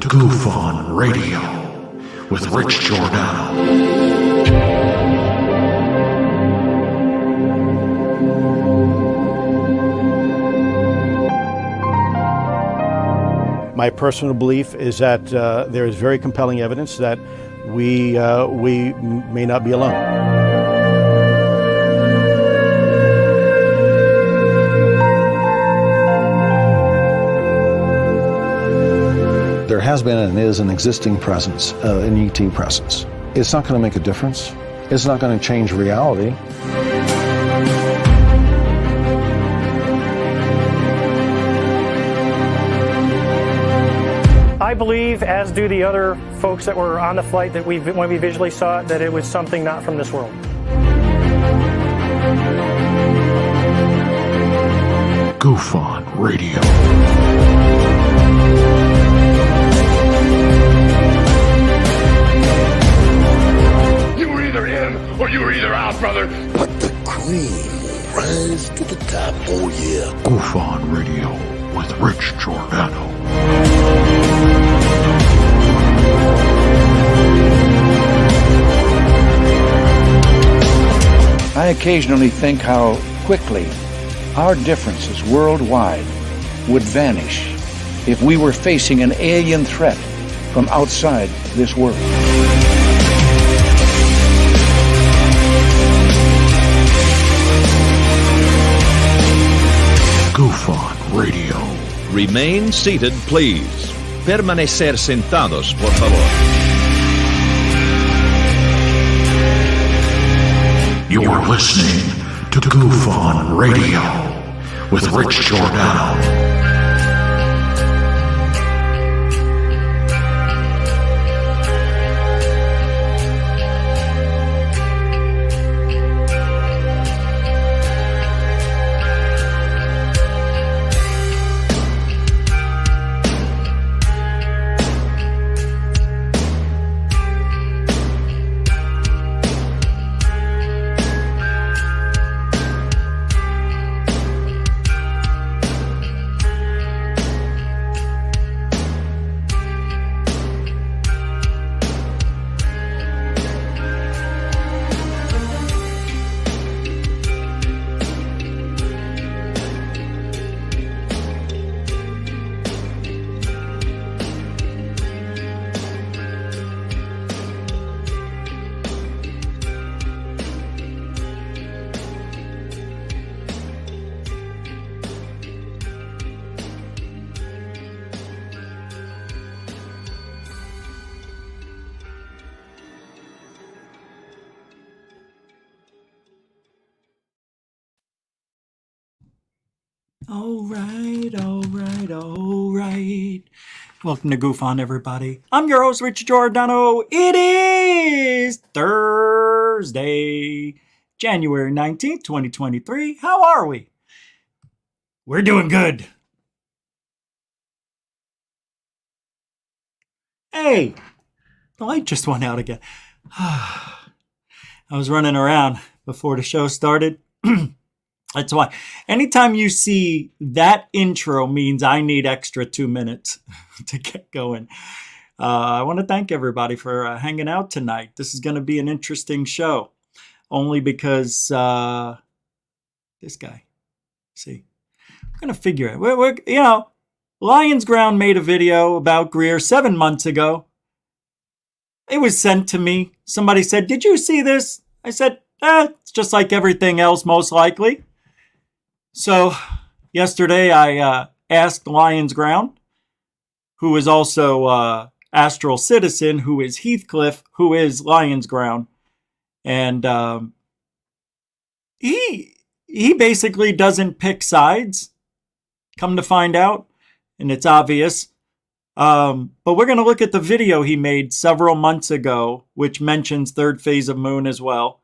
Goof On Radio with Rich Giordano. My personal belief is that there is very compelling evidence that we may not be alone. There has been and is an existing presence, an ET presence. It's not going to make a difference. It's not going to change reality. I believe, as do the other folks that were on the flight, that when we visually saw it, that it was something not from this world. Goof On Radio. You were either in or you were either out, brother. But the cream will rise to the top, oh yeah. Goof On Radio with Rich Giordano. I occasionally think how quickly our differences worldwide would vanish if we were facing an alien threat from outside this world. Goof On Radio. Remain seated, please. Permanecer sentados, por favor. You're listening to Goof On Radio with Rich Giordano. All right. Welcome to Goof On, everybody. I'm your host, Rich Giordano. It is Thursday, January 19th, 2023. How are we? We're doing good. Hey, the light just went out again. I was running around before the show started. That's why. Anytime you see that intro means I need extra 2 minutes to get going. I want to thank everybody for hanging out tonight. This is going to be an interesting show. Only because this guy. See, I'm going to figure it. We're Lions Ground made a video about Greer 7 months ago. It was sent to me. Somebody said, "Did you see this?" I said, it's just like everything else, most likely. So yesterday I asked Lions Ground, who is also Astral Citizen, who is Heathcliff, who is Lions Ground. And he basically doesn't pick sides, come to find out. And it's obvious. But we're going to look at the video he made several months ago, which mentions third phase of moon as well.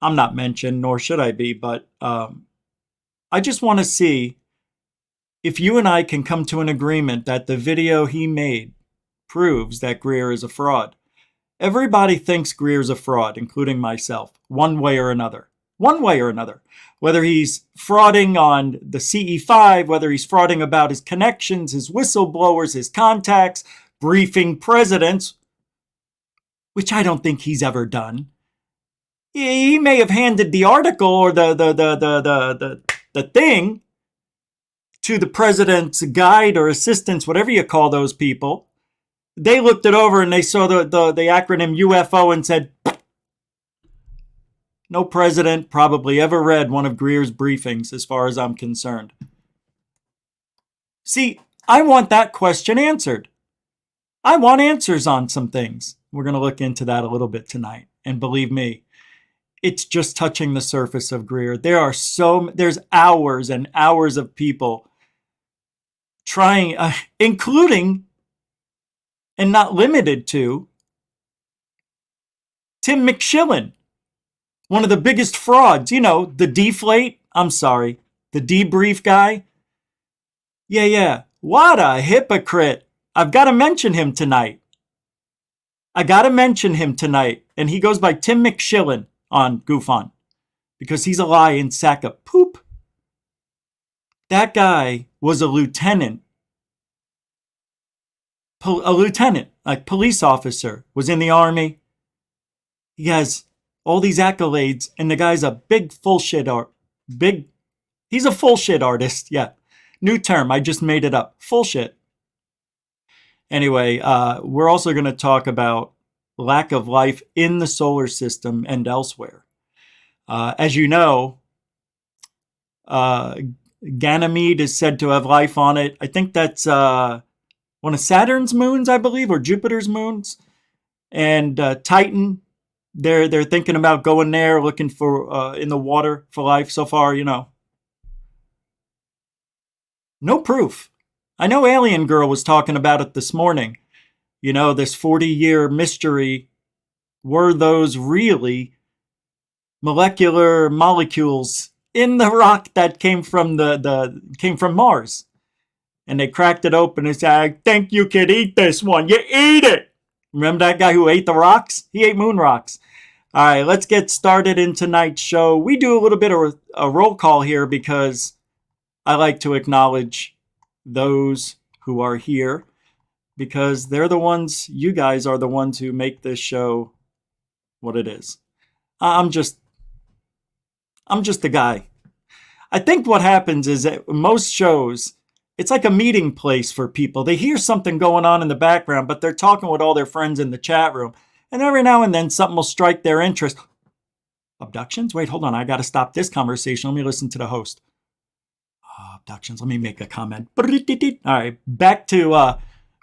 I'm not mentioned, nor should I be, but I just want to see if you and I can come to an agreement that the video he made proves that Greer is a fraud. Everybody thinks Greer's a fraud, including myself, one way or another. Whether he's frauding on the CE5, whether he's frauding about his connections, his whistleblowers, his contacts, briefing presidents, which I don't think he's ever done. He may have handed the article or the thing to the president's guide or assistants, whatever you call those people. They looked it over and they saw the acronym UFO and said, no president probably ever read one of Greer's briefings, as far as I'm concerned. See, I want that question answered. I want answers on some things. We're going to look into that a little bit tonight. And believe me, it's just touching the surface of Greer. There's hours and hours of people trying, including and not limited to Tim McShillen, one of the biggest frauds. You know, the debrief guy. Yeah. What a hypocrite. I've got to mention him tonight. And he goes by Tim McShillen on GoofOn because he's a lying sack of poop. That guy was a lieutenant, like police officer, was in the army. He has all these accolades, and the guy's a he's a full shit artist. Yeah. New term. I just made it up. Full shit. Anyway, we're also going to talk about lack of life in the solar system and elsewhere. As you know, Ganymede is said to have life on it. I think that's one of Saturn's moons, I believe, or Jupiter's moons. And Titan, they're thinking about going there, looking for in the water for life. So far, no proof. I know Alien Girl was talking about it this morning. This 40-year mystery. Were those really molecular molecules in the rock that came from came from Mars? And they cracked it open and said, I think you could eat this one. You eat it. Remember that guy who ate the rocks? He ate moon rocks. All right, let's get started in tonight's show. We do a little bit of a roll call here because I like to acknowledge those who are here because they're the ones, you guys are the ones who make this show what it is. I'm just a guy. I think what happens is that most shows, it's like a meeting place for people. They hear something going on in the background, but they're talking with all their friends in the chat room. And every now and then something will strike their interest. Abductions? Wait, hold on. I got to stop this conversation. Let me listen to the host. Abductions. Let me make a comment. All right, back to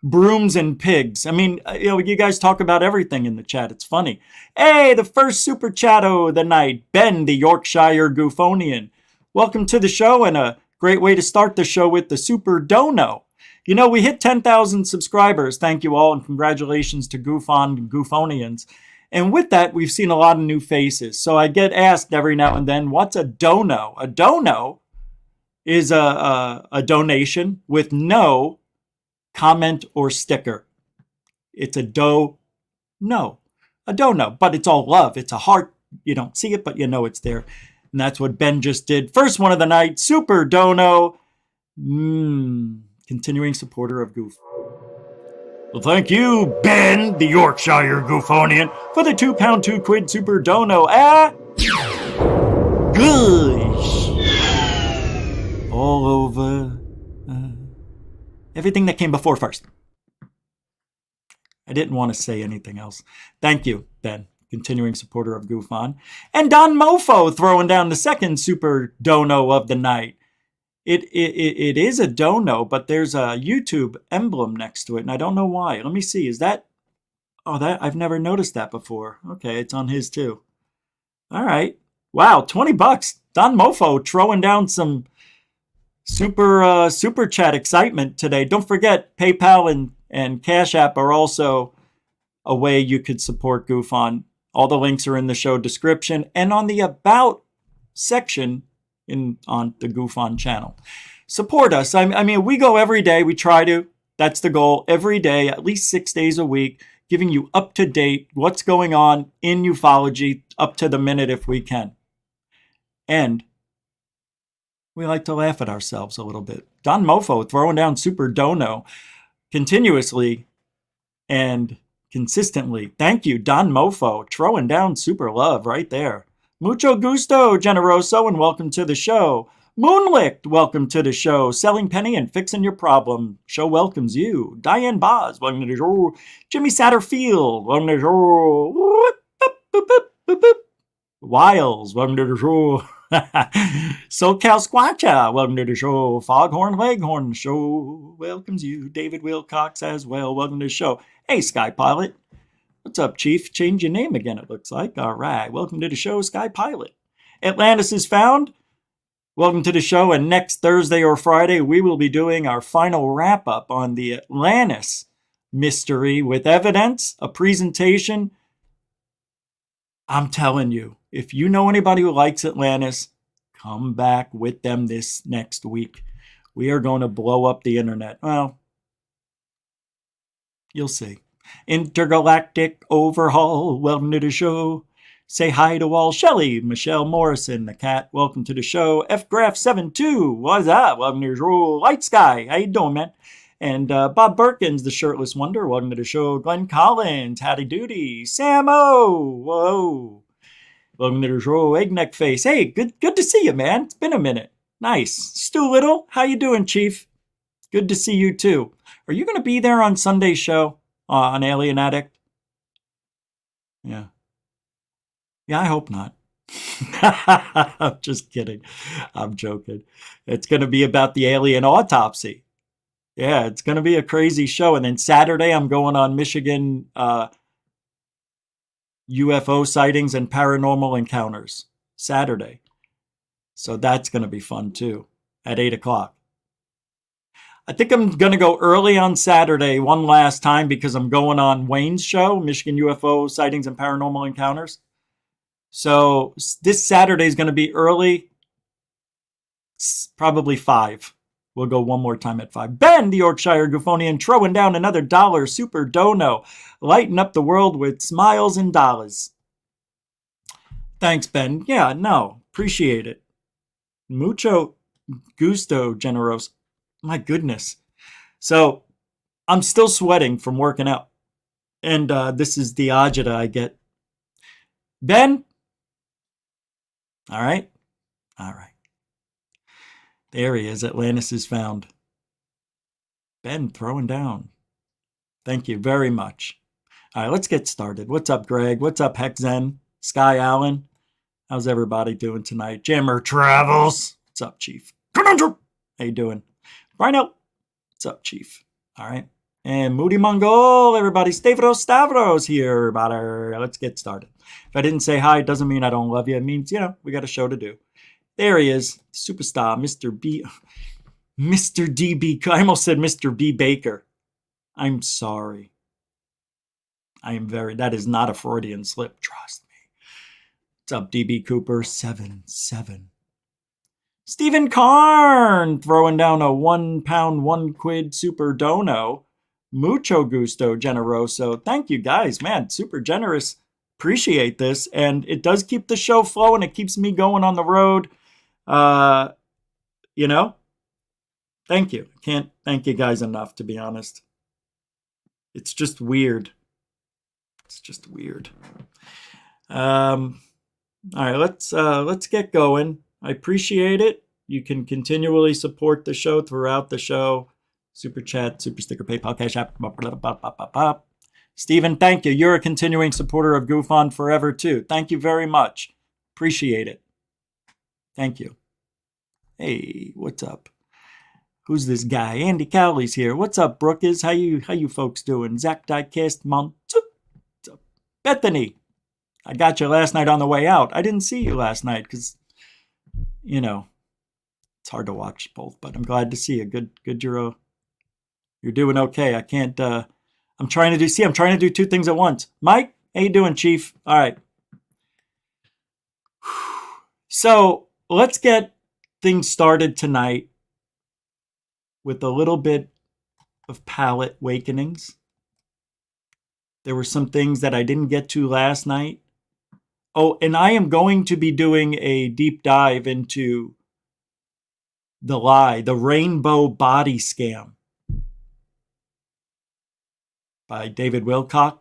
brooms and pigs. I mean, you guys talk about everything in the chat. It's funny. Hey, the first super chatto of the night, Ben, the Yorkshire Goofonian. Welcome to the show, and a great way to start the show with the super Dono. We hit 10,000 subscribers. Thank you all, and congratulations to Goofon and Goofonians. And with that, we've seen a lot of new faces. So I get asked every now and then, what's a Dono? A Dono is a donation with no comment or sticker. It's a dono, but it's all love. It's a heart. You don't see it, but you know it's there. And that's what Ben just did. First one of the night, Super Dono. Continuing supporter of Goof. Well, thank you, Ben, the Yorkshire Goofonian, for the £2, £2 Super Dono. Gosh. All over. Everything that came before first. I didn't want to say anything else. Thank you, Ben, continuing supporter of Goofon. And Don Mofo throwing down the second Super Dono of the night. It is a dono, but there's a YouTube emblem next to it, and I don't know why. Let me see. Is that... that I've never noticed that before. Okay, it's on his too. All right. Wow, $20. Don Mofo throwing down some super chat excitement today. Don't forget, PayPal and Cash App are also a way you could support GoofOn. All the links are in the show description and on the About section on the GoofOn channel. Support us. I mean, we go every day. We try to. That's the goal. Every day, at least 6 days a week, giving you up to date what's going on in ufology, up to the minute if we can. And we like to laugh at ourselves a little bit. Don Mofo throwing down Super Dono continuously. and consistently. Thank you, Don Mofo, throwing down super love right there. Mucho gusto, Generoso, and welcome to the show. Moonlicht, welcome to the show. Selling Penny and Fixing Your Problem. Show welcomes you. Diane Boz, welcome to the show. Jimmy Satterfield, welcome to the show. Whoop, boop, boop, boop, boop, boop. Wiles, welcome to the show. SoCal Squatcha, welcome to the show. Foghorn Leghorn show welcomes you. David Wilcox as well, welcome to the show. Hey, Sky Pilot. What's up, Chief? Change your name again, it looks like. All right. Welcome to the show, Sky Pilot. Atlantis is found. Welcome to the show. And next Thursday or Friday, we will be doing our final wrap-up on the Atlantis mystery with evidence, a presentation. I'm telling you, if you know anybody who likes Atlantis, come back with them this next week. We are going to blow up the internet. Well, you'll see. Intergalactic Overhaul, welcome to the show. Say hi to all. Shelly, Michelle Morrison, the cat, welcome to the show. FGraph72, what's up? Welcome to the show. Light Sky, how you doing, man? And Bob Birkins, the Shirtless Wonder, welcome to the show. Glenn Collins, howdy doody. Sam O, whoa. Welcome to the show. Eggneck Face, hey, good to see you, man. It's been a minute. Nice. Stu Little, how you doing, Chief? Good to see you, too. Are you going to be there on Sunday's show? On Alien Addict? Yeah. Yeah, I hope not. I'm just kidding. I'm joking. It's going to be about the alien autopsy. Yeah, it's going to be a crazy show. And then Saturday, I'm going on Michigan UFO sightings and paranormal encounters. Saturday. So that's going to be fun, too, at 8 o'clock. I think I'm going to go early on Saturday one last time because I'm going on Wayne's show, Michigan UFO Sightings and Paranormal Encounters. So this Saturday is going to be early, probably 5. We'll go one more time at 5. Ben, the Yorkshire Goophonian, throwing down another $1 super dono, lighting up the world with smiles and dollars. Thanks, Ben. Yeah, no, appreciate it. Mucho gusto, Generoso. My goodness. So I'm still sweating from working out. And this is the agita I get. Ben? All right. All right. There he is. Atlantis is found. Ben throwing down. Thank you very much. All right, let's get started. What's up, Greg? What's up, Hexen? Sky Allen? How's everybody doing tonight? Jammer Travels? What's up, Chief? Conundrum! How you doing? Rhino, what's up, Chief? All right. And Moody Mongol, everybody. Stavros here, everybody. Let's get started. If I didn't say hi, it doesn't mean I don't love you. It means, we got a show to do. There he is, superstar, Mr. B. Mr. DB. I almost said Mr. B. Baker. I'm sorry. That is not a Freudian slip, trust me. What's up, DB Cooper? 7-7. Stephen Karn throwing down a £1, 1 quid super dono. Mucho gusto, Generoso. Thank you guys, man. Super generous. Appreciate this. And it does keep the show flowing. It keeps me going on the road. Thank you. Can't thank you guys enough, to be honest. It's just weird. All right, let's get going. I appreciate it. You can continually support the show throughout the show. Super chat, super sticker, PayPal, Cash App. Stephen, thank you. You're a continuing supporter of Goof On forever, too. Thank you very much. Appreciate it. Thank you. Hey, what's up? Who's this guy? Andy Cowley's here. What's up, Brookers? How you folks doing? Zach Diecast Mount. What's up? Bethany. I got you last night on the way out. I didn't see you last night because, it's hard to watch both, but I'm glad to see you. Good, you're doing okay. I can't, I'm trying to do 2 things at once. Mike, how you doing, Chief? All right. So let's get things started tonight with a little bit of palate awakenings. There were some things that I didn't get to last night. Oh, and I am going to be doing a deep dive into the rainbow body scam. by David Wilcock.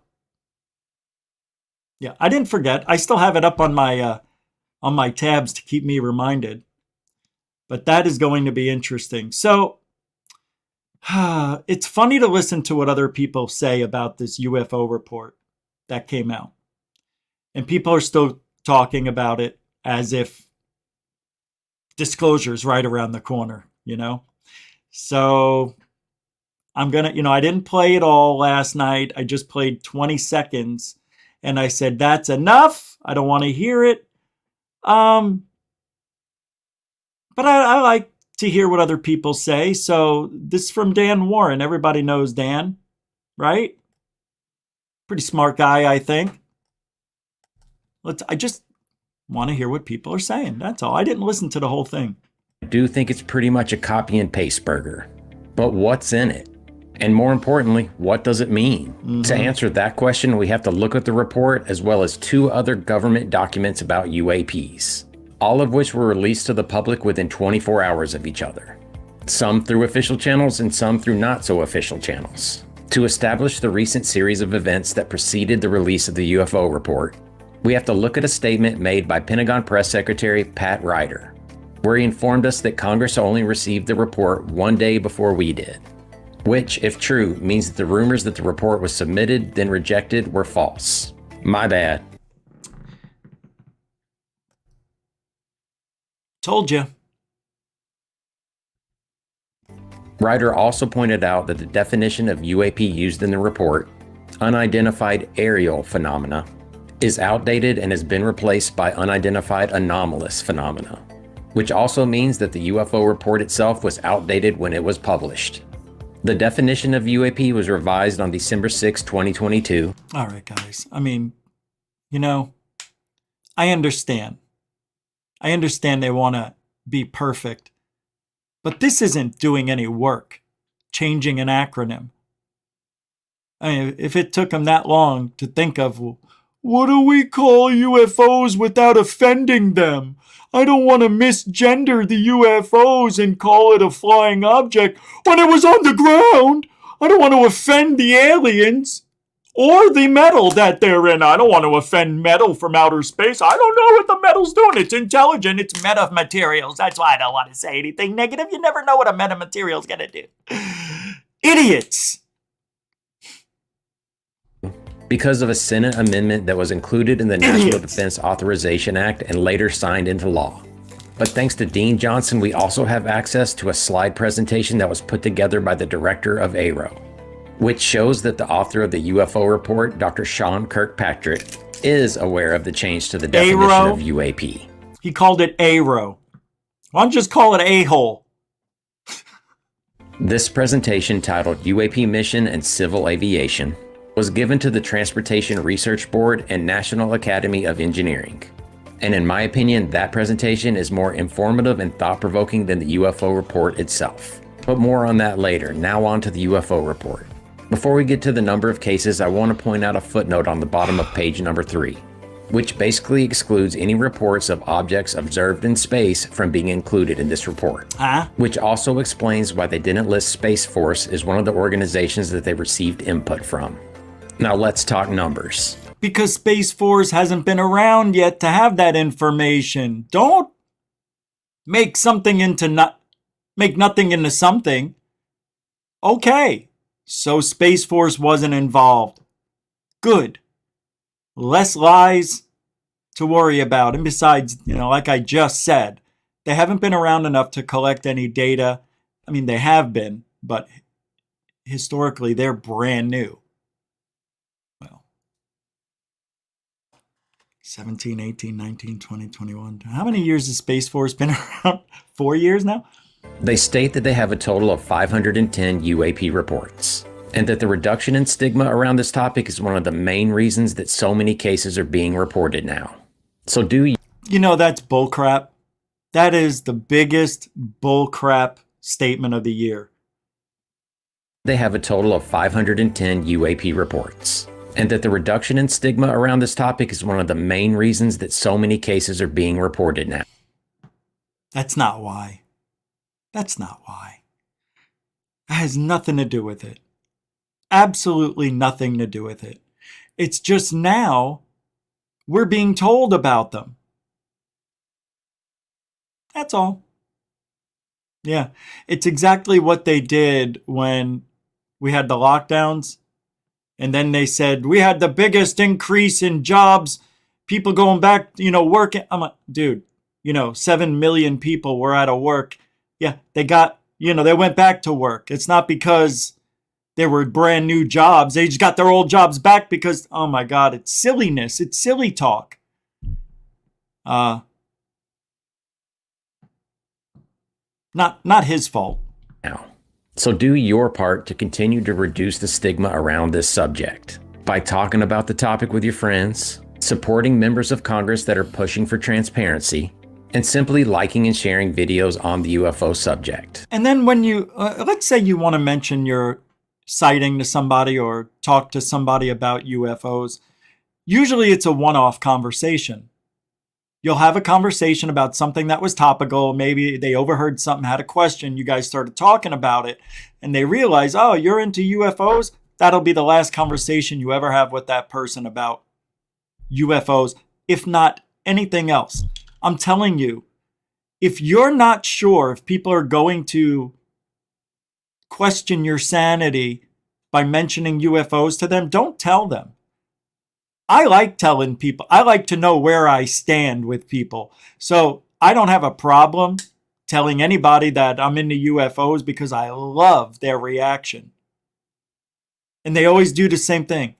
Yeah, I didn't forget. I still have it up on my tabs to keep me reminded. But that is going to be interesting. So it's funny to listen to what other people say about this UFO report that came out. And people are still talking about it as if disclosure is right around the corner, you know? So I'm going to, I didn't play it all last night. I just played 20 seconds. And I said, that's enough. I don't want to hear it. But I like to hear what other people say. So this is from Dan Warren. Everybody knows Dan, right? Pretty smart guy, I think. I just want to hear what people are saying. That's all. I didn't listen to the whole thing. I do think it's pretty much a copy and paste burger. But what's in it? And more importantly, what does it mean? To answer that question, we have to look at the report as well as 2 other government documents about UAPs, all of which were released to the public within 24 hours of each other. Some through official channels and some through not so official channels. To establish the recent series of events that preceded the release of the UFO report, we have to look at a statement made by Pentagon Press Secretary Pat Ryder, where he informed us that Congress only received the report 1 day before we did. Which, if true, means that the rumors that the report was submitted, then rejected, were false. My bad. Told you. Ryder also pointed out that the definition of UAP used in the report, unidentified aerial phenomena, is outdated and has been replaced by unidentified anomalous phenomena, which also means that the UFO report itself was outdated when it was published. The definition of UAP was revised on December 6, 2022. All right, guys. I mean, I understand. I understand they want to be perfect. But this isn't doing any work, changing an acronym. I mean, if it took them that long to think of, well, what do we call UFOs without offending them? I don't want to misgender the UFOs and call it a flying object when it was on the ground. I don't want to offend the aliens or the metal that they're in. I don't want to offend metal from outer space. I don't know what the metal's doing. It's intelligent. It's metamaterials. That's why I don't want to say anything negative. You never know what a metamaterial's going to do. Idiots. Because of a Senate amendment that was included in the National Defense Authorization Act and later signed into law. But thanks to Dean Johnson, we also have access to a slide presentation that was put together by the director of ARO, which shows that the author of the UFO report, Dr. Sean Kirkpatrick, is aware of the change to the definition of UAP. He called it ARO. Why don't you just call it A-hole? This presentation, titled UAP Mission and Civil Aviation, was given to the Transportation Research Board and National Academy of Engineering. And in my opinion, that presentation is more informative and thought-provoking than the UFO report itself. But more on that later. Now on to the UFO report. Before we get to the number of cases, I want to point out a footnote on the bottom of page number 3, which basically excludes any reports of objects observed in space from being included in this report. Which also explains why they didn't list Space Force as one of the organizations that they received input from. Now let's talk numbers. Because Space Force hasn't been around yet to have that information. Don't make something into make nothing into something. Okay, so Space Force wasn't involved. Good. Less lies to worry about. And besides, like I just said, they haven't been around enough to collect any data. I mean, they have been, but historically, they're brand new. 17, 18, 19, 20, 21. How many years has Space Force been around? 4 years now? They state that they have a total of 510 UAP reports, and that the reduction in stigma around this topic is one of the main reasons that so many cases are being reported now. So that's bullcrap. That is the biggest bullcrap statement of the year. They have a total of 510 UAP reports, and that the reduction in stigma around this topic is one of the main reasons that so many cases are being reported now. That's not why. That's not why. That has nothing to do with it. absolutely nothing to do with it. It's just now we're being told about them. That's all. Yeah, it's exactly what they did when we had the lockdowns. And then they said, we had the biggest increase in jobs, people going back, working. I'm like, dude, 7 million people were out of work. Yeah, they got, they went back to work. It's not because there were brand new jobs. They just got their old jobs back because, oh my God, it's silliness. It's silly talk. Not his fault. Now, so do your part to continue to reduce the stigma around this subject by talking about the topic with your friends, supporting members of Congress that are pushing for transparency, and simply liking and sharing videos on the UFO subject. And then when you, let's say you want to mention your sighting to somebody or talk to somebody about UFOs, usually it's a one-off conversation. You'll have a conversation about something that was topical. Maybe they overheard something, had a question. You guys started talking about it and they realize, oh, you're into UFOs. That'll be the last conversation you ever have with that person about UFOs, if not anything else. I'm telling you, if you're not sure if people are going to question your sanity by mentioning UFOs to them, don't tell them. I like telling people. I like to know where I stand with people. So I don't have a problem telling anybody that I'm into UFOs because I love their reaction. And they always do the same thing.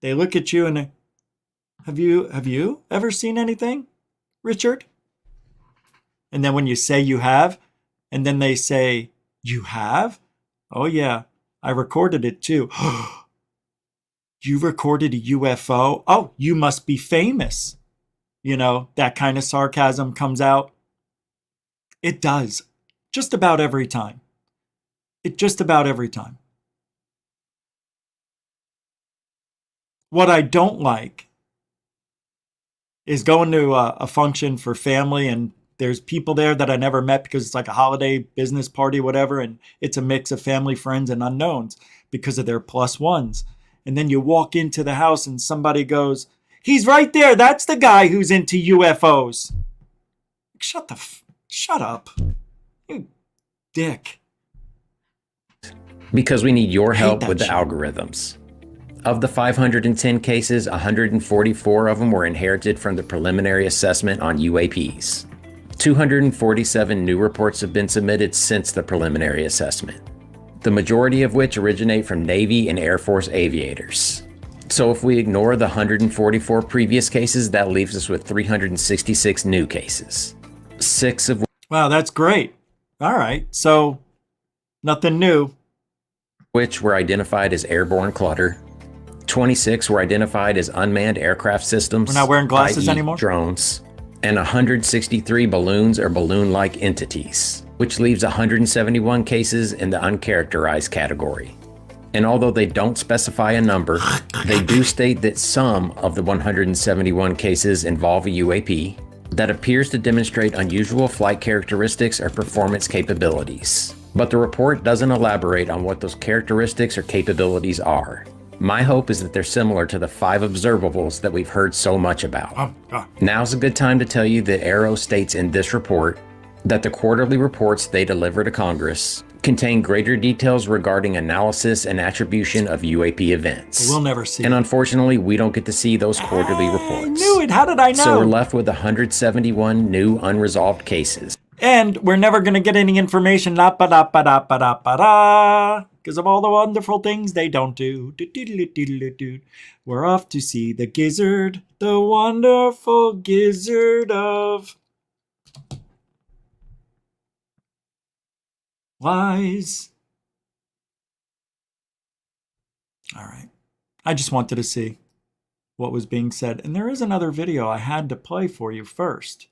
They look at you and they, have you ever seen anything, Richard? And then when you say you have, and then they say, you have? Oh yeah, I recorded it too. You recorded a UFO? Oh, you must be famous. That kind of sarcasm comes out. It does. Just about every time. What I don't like is going to a function for family and there's people there that I never met because it's like a holiday business party, whatever, and it's a mix of family, friends, and unknowns because of their plus ones. And then you walk into the house and somebody goes, he's right there. That's the guy who's into UFOs. Shut up. You dick. Because we need your help with the algorithms. Of the 510 cases, 144 of them were inherited from the preliminary assessment on UAPs. 247 new reports have been submitted since the preliminary assessment, the majority of which originate from Navy and Air Force aviators. So if we ignore the 144 previous cases, that leaves us with 366 new cases. 6 of Wow, that's great. All right, so nothing new. Which were identified as airborne clutter. 26 were identified as unmanned aircraft systems. We're not wearing glasses i.e. anymore? drones. And 163 balloons or balloon-like entities, which leaves 171 cases in the uncharacterized category. And although they don't specify a number, they do state that some of the 171 cases involve a UAP that appears to demonstrate unusual flight characteristics or performance capabilities. But the report doesn't elaborate on what those characteristics or capabilities are. My hope is that they're similar to the 5 observables that we've heard so much about. Now's a good time to tell you that Aero states in this report that the quarterly reports they deliver to Congress contain greater details regarding analysis and attribution of UAP events. We'll never see. And unfortunately, we don't get to see those quarterly reports. I knew it. How did I know? So we're left with 171 new unresolved cases. And we're never going to get any information because of all the wonderful things they don't do. We're off to see the gizzard, the wonderful gizzard of lies. All right. I just wanted to see what was being said. And there is another video I had to play for you first.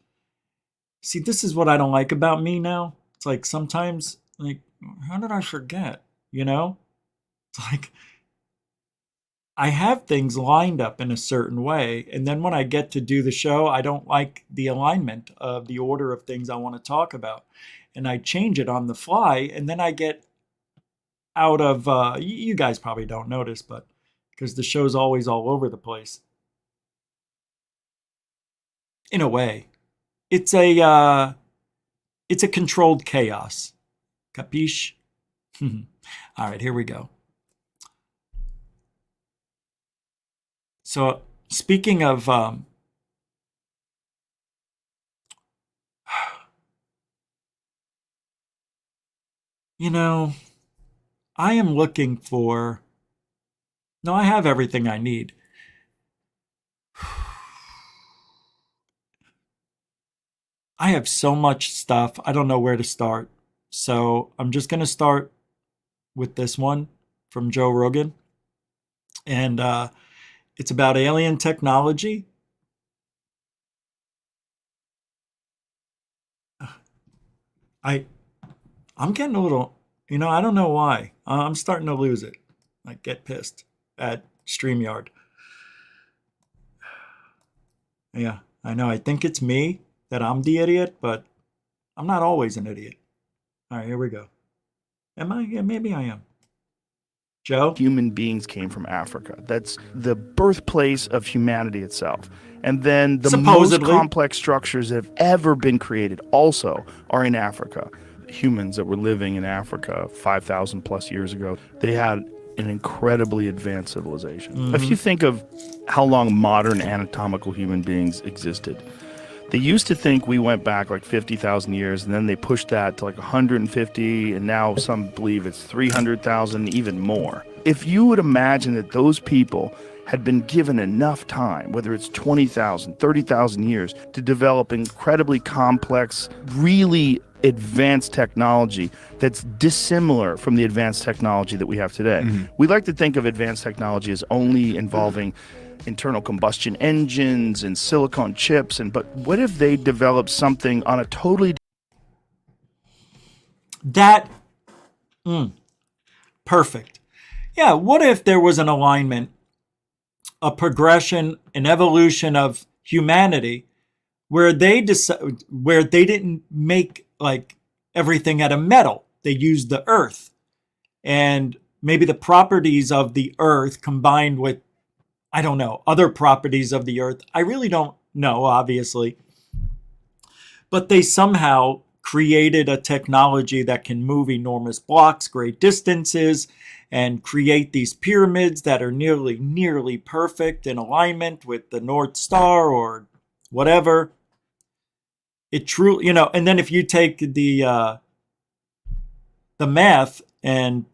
See, this is what I don't like about me now. It's like sometimes, like, how did I forget? It's like I have things lined up in a certain way. And then when I get to do the show, I don't like the alignment of the order of things I want to talk about. And I change it on the fly. And then I get out of, you guys probably don't notice, but because the show's always all over the place. In a way, it's a controlled chaos. Capiche? All right, here we go. So, speaking of you know, I am looking for, no, I have everything I need. I have so much stuff. I don't know where to start. So I'm just going to start with this one from Joe Rogan. And it's about alien technology. I'm getting a little, I don't know why. I'm starting to lose it. Like, get pissed at StreamYard. Yeah, I know. I think it's me that I'm the idiot, but I'm not always an idiot. All right, here we go. Am I? Yeah, maybe I am. Joe? Human beings came from Africa. That's the birthplace of humanity itself. And then the most complex structures that have ever been created also are in Africa. Humans that were living in Africa 5,000 plus years ago, they had an incredibly advanced civilization. Mm-hmm. If you think of how long modern anatomical human beings existed, they used to think we went back like 50,000 years, and then they pushed that to like 150, and now some believe it's 300,000, even more. If you would imagine that those people had been given enough time, whether it's 20,000, 30,000 years, to develop incredibly complex, really advanced technology that's dissimilar from the advanced technology that we have today. Mm-hmm. We like to think of advanced technology as only involving internal combustion engines and silicon chips, but what if they developed something on a totally perfect. Yeah, what if there was an alignment, a progression, an evolution of humanity where they didn't make like everything out of metal. They used the earth, and maybe the properties of the earth combined with, I don't know, other properties of the earth. I really don't know, obviously. But they somehow created a technology that can move enormous blocks, great distances, and create these pyramids that are nearly perfect in alignment with the North Star or whatever. It truly, and then if you take the math, and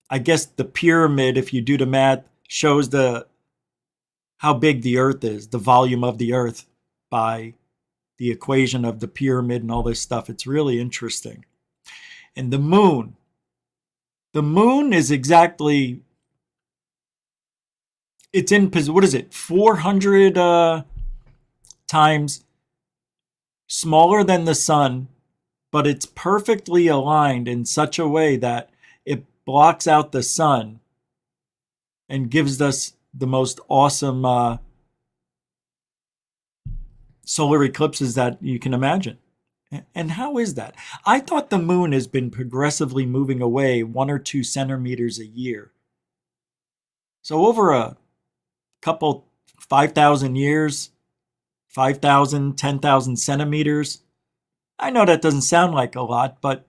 I guess the pyramid, if you do the math, shows how big the earth is, the volume of the earth by the equation of the pyramid and all this stuff. It's really interesting. And the moon is exactly, it's in, what is it, 400 times smaller than the sun, but it's perfectly aligned in such a way that it blocks out the sun and gives us the most awesome solar eclipses that you can imagine. And how is that? I thought the moon has been progressively moving away 1 or 2 centimeters a year. So over a couple 5,000 years, 5,000, 10,000 centimeters. I know that doesn't sound like a lot, but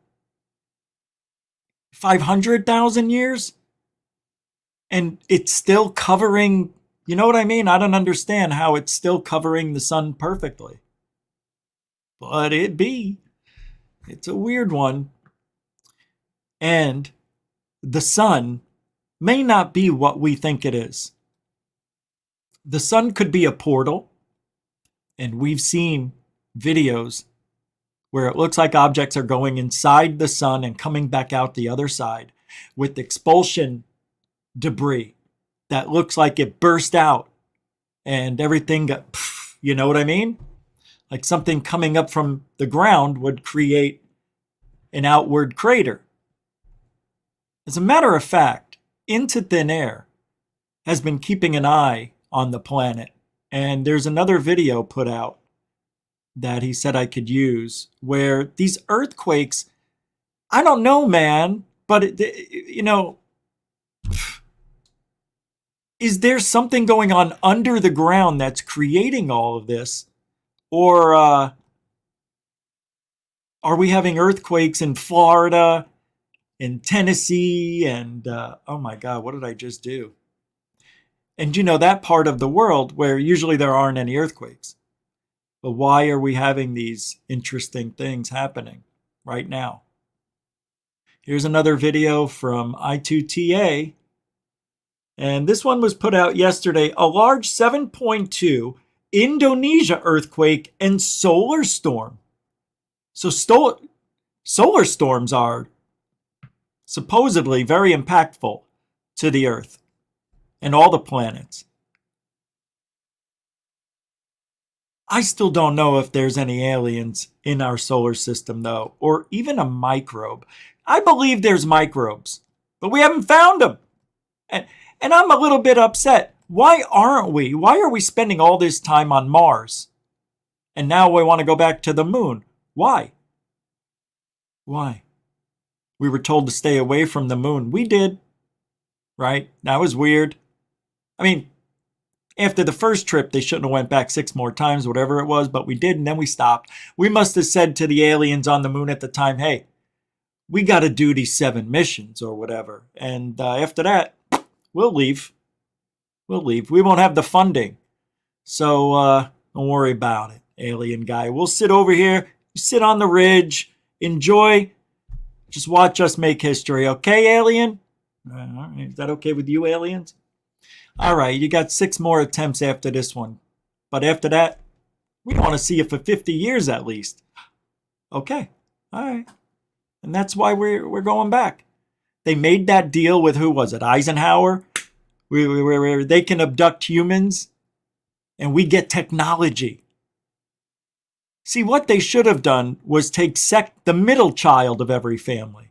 500,000 years? And it's still covering, you know what I mean? I don't understand how it's still covering the sun perfectly. But it's a weird one. And the sun may not be what we think it is. The sun could be a portal. And we've seen videos where it looks like objects are going inside the sun and coming back out the other side with expulsion debris that looks like it burst out and everything got, you know what I mean? Like something coming up from the ground would create an outward crater. As a matter of fact, Into Thin Air has been keeping an eye on the planet. And there's another video put out that he said I could use where these earthquakes, I don't know, man. But, is there something going on under the ground that's creating all of this? Or are we having earthquakes in Florida, in Tennessee, and oh my God, what did I just do? And that part of the world where usually there aren't any earthquakes. But why are we having these interesting things happening right now? Here's another video from I2TA. And this one was put out yesterday. A large 7.2 Indonesia earthquake and solar storm. So solar storms are supposedly very impactful to the Earth and all the planets. I still don't know if there's any aliens in our solar system, though, or even a microbe. I believe there's microbes, but we haven't found them. And I'm a little bit upset. Why aren't we? Why are we spending all this time on Mars? And now we want to go back to the moon. Why? Why? We were told to stay away from the moon. We did. Right? That was weird. I mean, after the first trip, they shouldn't have went back 6 more times, whatever it was, but we did, and then we stopped. We must have said to the aliens on the moon at the time, hey, we got to do these 7 missions or whatever. And after that, we'll leave. We'll leave. We won't have the funding. So don't worry about it, alien guy. We'll sit over here, sit on the ridge, enjoy. Just watch us make history, okay, alien? All right. Is that okay with you, aliens? All right, you got 6 more attempts after this one. But after that, we want to see you for 50 years at least. Okay, all right. And that's why we're going back. They made that deal with, who was it, Eisenhower? They can abduct humans and we get technology. See, what they should have done was take the middle child of every family.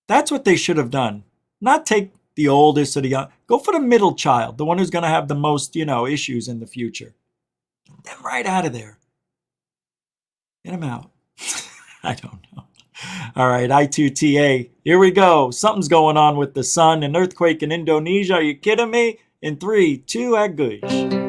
That's what they should have done. Not take the oldest or the young. Go for the middle child, the one who's going to have the most, issues in the future. Get them right out of there. Get them out. I don't know. All right, I2TA. Here we go. Something's going on with the sun. An earthquake in Indonesia. Are you kidding me? In 3, 2, agush.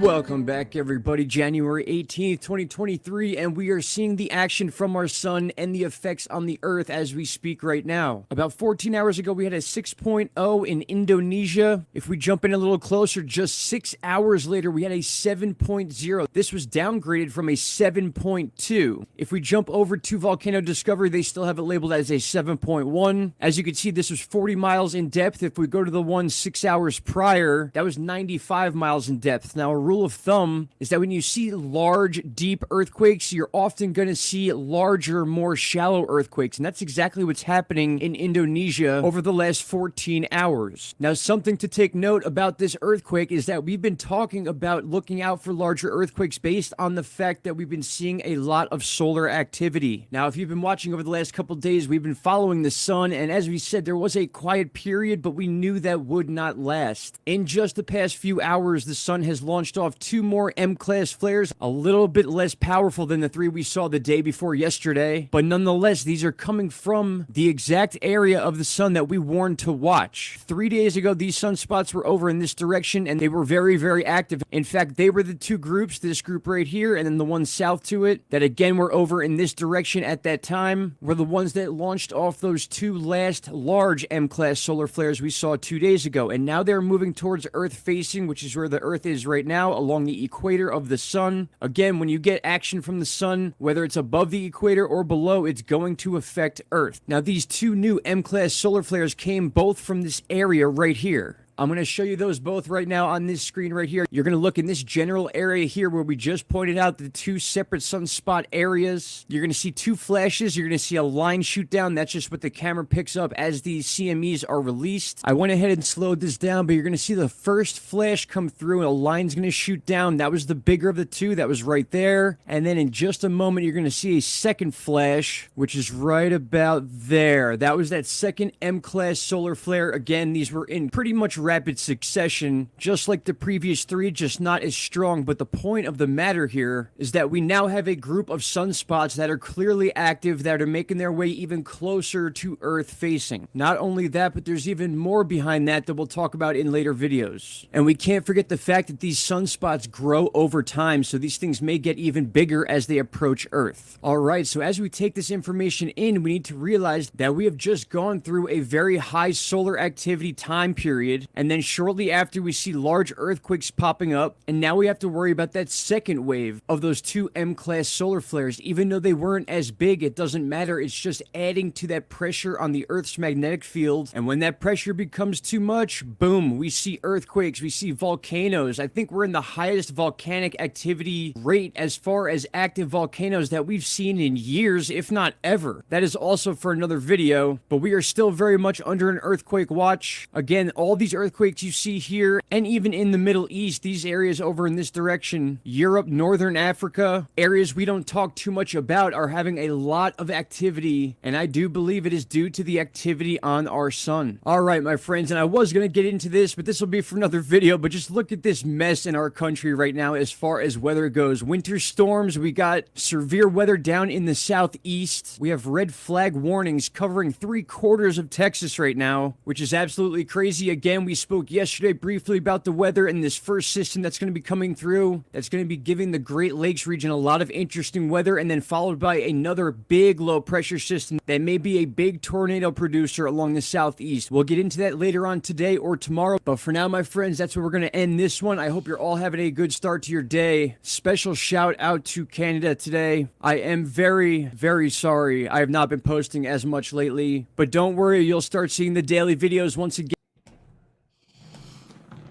Welcome back, everybody. January 18th, 2023, and we are seeing the action from our sun and the effects on the Earth as we speak right now. About 14 hours ago, we had a 6.0 in Indonesia. If we jump in a little closer, just 6 hours later, we had a 7.0. This was downgraded from a 7.2. If we jump over to Volcano Discovery, they still have it labeled as a 7.1. As you can see, this was 40 miles in depth. If we go to the one 6 hours prior, that was 95 miles in depth. Now, a rule of thumb is that when you see large, deep earthquakes, you're often going to see larger, more shallow earthquakes. And that's exactly what's happening in Indonesia over the last 14 hours. Now, something to take note about this earthquake is that we've been talking about looking out for larger earthquakes based on the fact that we've been seeing a lot of solar activity. Now, if you've been watching over the last couple of days, we've been following the sun. And as we said, there was a quiet period, but we knew that would not last. In just the past few hours, the sun has launched off 2 more M-class flares, a little bit less powerful than the 3 we saw the day before yesterday, but nonetheless, these are coming from the exact area of the sun that we warned to watch. 3 days ago, these sunspots were over in this direction, and they were very, very active. In fact, they were the 2 groups, this group right here, and then the one south to it, that again were over in this direction at that time, were the ones that launched off those 2 last large M-class solar flares we saw 2 days ago, and now they're moving towards Earth-facing, which is where the Earth is right now, along the equator of the sun. Again, when you get action from the sun, whether it's above the equator or below, it's going to affect Earth. Now, these 2 new M-class solar flares came both from this area right here. I'm going to show you those both right now on this screen right here. You're going to look in this general area here where we just pointed out the 2 separate sunspot areas. You're going to see 2 flashes. You're going to see a line shoot down. That's just what the camera picks up as these CMEs are released. I went ahead and slowed this down, but you're going to see the first flash come through and a line's going to shoot down. That was the bigger of the 2. That was right there. And then in just a moment, you're going to see a second flash, which is right about there. That was that second M-class solar flare. Again, these were in pretty much rapid succession, just like the previous 3, just not as strong. But the point of the matter here is that we now have a group of sunspots that are clearly active, that are making their way even closer to Earth facing. Not only that, but there's even more behind that we'll talk about in later videos. And we can't forget the fact that these sunspots grow over time, so these things may get even bigger as they approach Earth. Alright, so as we take this information in, we need to realize that we have just gone through a very high solar activity time period, and then shortly after we see large earthquakes popping up, and now we have to worry about that second wave of those 2 M-class solar flares. Even though they weren't as big, it doesn't matter, it's just adding to that pressure on the Earth's magnetic field, and when that pressure becomes too much, boom, we see earthquakes, we see volcanoes. I think we're in the highest volcanic activity rate as far as active volcanoes that we've seen in years, if not ever. That is also for another video, but we are still very much under an earthquake watch. Again, all these earthquakes you see here, and even in the Middle East, these areas over in this direction, Europe, Northern Africa, areas we don't talk too much about, are having a lot of activity, and I do believe it is due to the activity on our sun. Alright, my friends, and I was going to get into this, but this will be for another video, but just look at this mess in our country right now as far as weather goes. Winter storms, we got severe weather down in the southeast. We have red flag warnings covering 3/4 of Texas right now, which is absolutely crazy. Again, we spoke yesterday briefly about the weather and this first system that's going to be coming through, that's going to be giving the Great Lakes region a lot of interesting weather, and then followed by another big low pressure system that may be a big tornado producer along the southeast. We'll get into that later on today or tomorrow, but for now, my friends, that's where we're going to end this one. I hope you're all having a good start to your day. Special shout out to Canada today. I am very, very sorry I have not been posting as much lately, but don't worry, you'll start seeing the daily videos once again.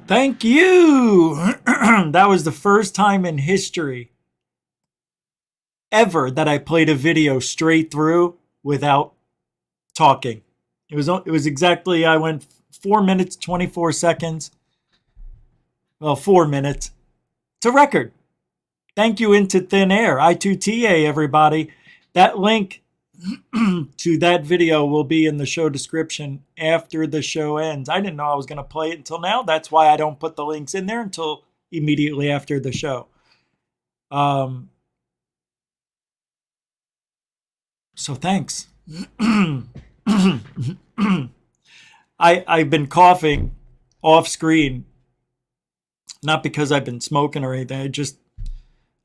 Thank you. That was the first time in history ever that I played a video straight through without talking. It was exactly, I went 4 minutes, 24 seconds. Well, 4 minutes. It's a record. Thank you, Into Thin Air. I2TA, everybody. That link to that video will be in the show description after the show ends. I didn't know I was going to play it until now. That's why I don't put the links in there until immediately after the show. So thanks. I've been coughing off screen, not because I've been smoking or anything.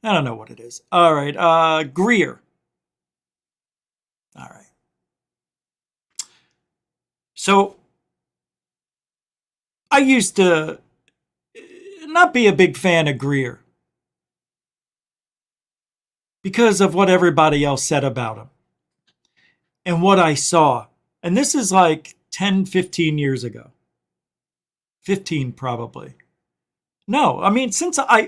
I don't know what it is. All right. Greer. All right. So I used to not be a big fan of Greer because of what everybody else said about him and what I saw. And this is like 10, 15 years ago. 15 probably. No, I mean,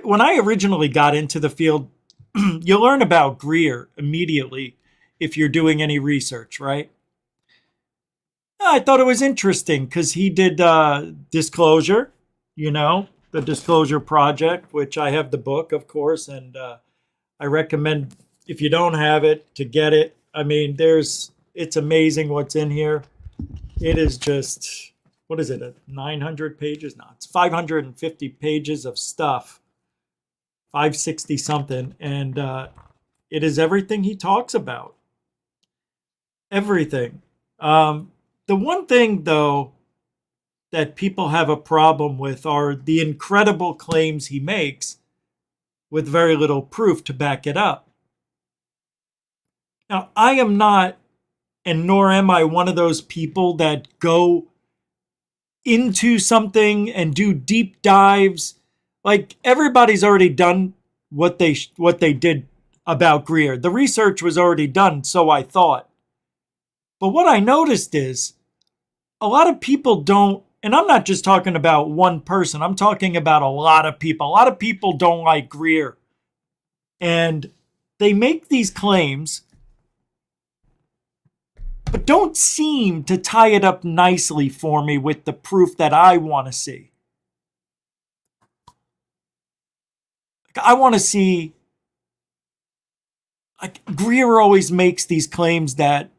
when I originally got into the field, you learn about Greer immediately if you're doing any research, right? I thought it was interesting because he did Disclosure, the Disclosure Project, which I have the book, of course, and I recommend, if you don't have it, to get it. I mean, it's amazing what's in here. It is just, what is it, 900 pages? No, it's 550 pages of stuff, 560 something, and it is everything he talks about. Everything. The one thing, though, that people have a problem with are the incredible claims he makes with very little proof to back it up. Now, I am not, and nor am I, one of those people that go into something and do deep dives. Like, everybody's already done what they did about Greer. The research was already done, so I thought. But what I noticed is a lot of people don't, and I'm not just talking about one person, I'm talking about a lot of people. A lot of people don't like Greer. And they make these claims, but don't seem to tie it up nicely for me with the proof that I want to see. I want to see, like, Greer always makes these claims that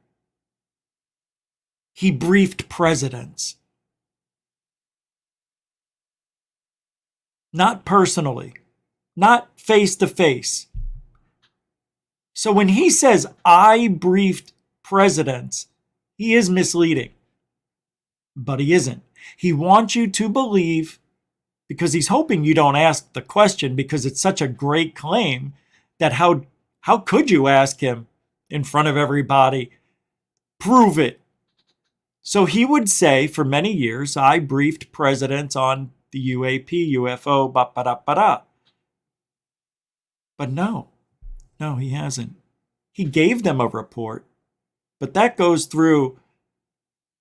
he briefed presidents. not personally, not face to face. So when he says, I briefed presidents, he is misleading. But he isn't. He wants you to believe, because he's hoping you don't ask the question because it's such a great claim, that how could you ask him in front of everybody? Prove it. So he would say, for many years, I briefed presidents on the UAP, UFO, ba-ba-da-ba-da. But no, he hasn't. He gave them a report, but that goes through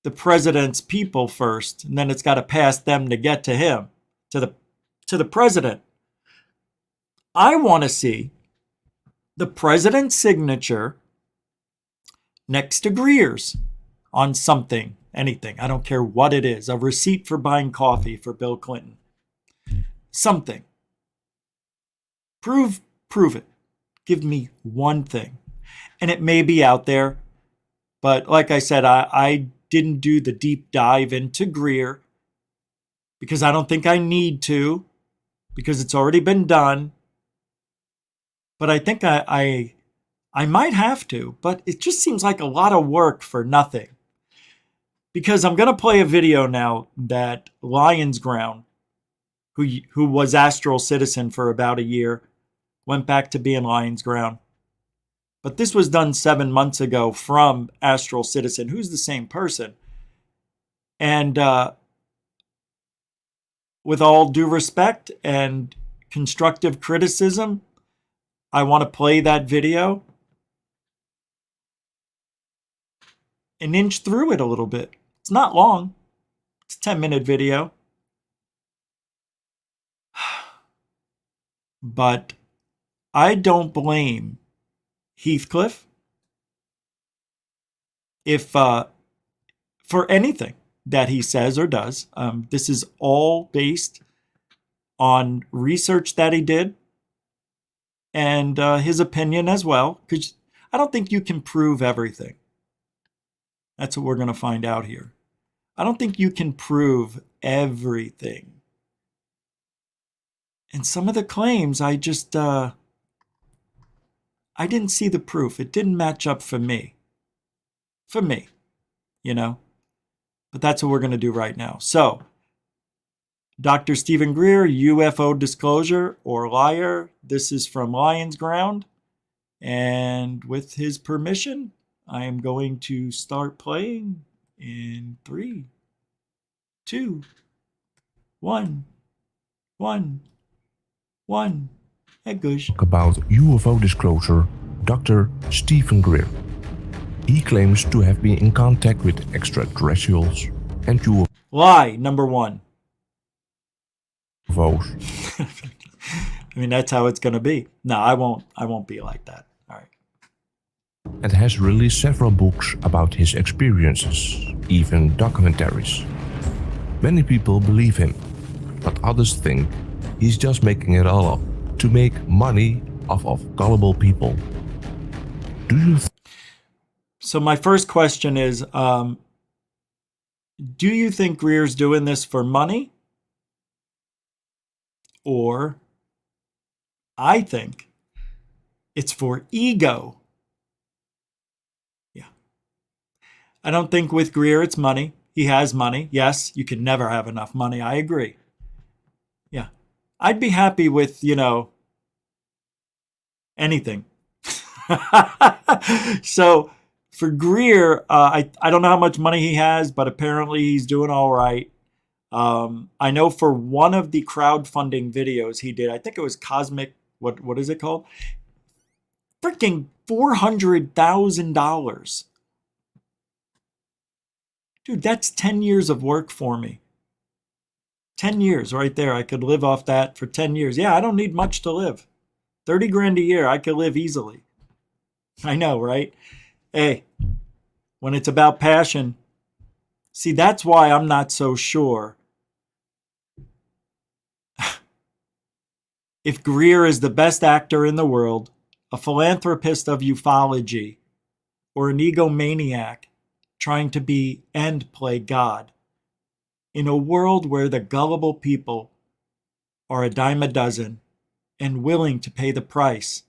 the president's people first, and then it's got to pass them to get to him, to the president. I want to see the president's signature next to Greer's on something, anything. I don't care what it is. A receipt for buying coffee for Bill Clinton. Something. Prove it. Give me one thing. And it may be out there, but like I said, I didn't do the deep dive into Greer because I don't think I need to, because it's already been done. But I think I might have to, but it just seems like a lot of work for nothing. Because I'm going to play a video now that Lions Ground, who was Astral Citizen for about a year, went back to being Lions Ground. But this was done 7 months ago from Astral Citizen, who's the same person. And with all due respect and constructive criticism, I want to play that video and inch through it a little bit. It's not long. It's a 10-minute video. But I don't blame Heathcliff if for anything that he says or does. This is all based on research that he did and his opinion as well, because I don't think you can prove everything. That's what we're going to find out here. I don't think you can prove everything. And some of the claims, I just, I didn't see the proof. It didn't match up for me. For me, you know. But that's what we're going to do right now. So, Dr. Steven Greer, UFO disclosure or liar. This is from Lions Ground. And with his permission, I am going to start playing in 3, 2, 1. Hey, Gush. About UFO disclosure, Dr. Steven Greer. He claims to have been in contact with extraterrestrials and UFOs. Lie, number 1. UFOs. I mean, that's how it's going to be. No, I won't be like that. All right. And has released several books about his experiences, even documentaries. Many people believe him, but others think he's just making it all up to make money off of gullible people. Do you So my first question is, do you think Greer's doing this for money? Or I think it's for ego. Yeah. I don't think with Greer it's money. He has money. Yes, you can never have enough money. I agree. Yeah. I'd be happy with, anything. So for Greer, I don't know how much money he has, but apparently he's doing all right. I know for one of the crowdfunding videos he did, I think it was Cosmic, what is it called? Freaking $400,000. Dude, that's 10 years of work for me. 10 years right there. I could live off that for 10 years. Yeah, I don't need much to live. 30 grand a year, I could live easily. I know, right? Hey, when it's about passion, see, that's why I'm not so sure if Greer is the best actor in the world, a philanthropist of ufology, or an egomaniac trying to be and play God in a world where the gullible people are a dime a dozen and willing to pay the price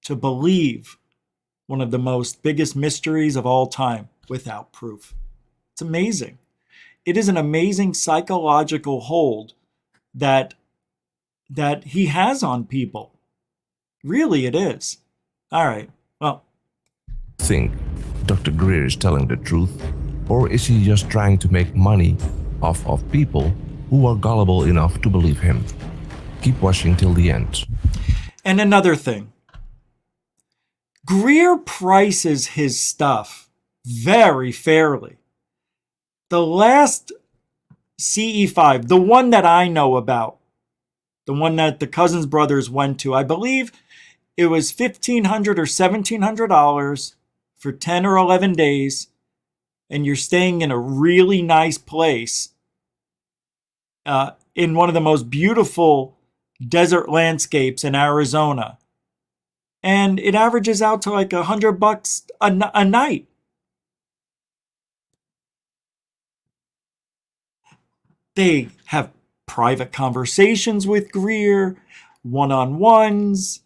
to believe one of the most biggest mysteries of all time without proof. It's amazing. It is an amazing psychological hold that he has on people. Really, it is. All right, well. Think Dr. Greer is telling the truth, or is he just trying to make money off of people who are gullible enough to believe him? Keep watching till the end. And another thing. Greer prices his stuff very fairly. The last CE5, the one that I know about, the one that the Cousins brothers went to, I believe it was $1,500 or $1,700 for 10 or 11 days, and you're staying in a really nice place in one of the most beautiful desert landscapes in Arizona. And it averages out to like $100 a night. They have private conversations with Greer, one-on-ones,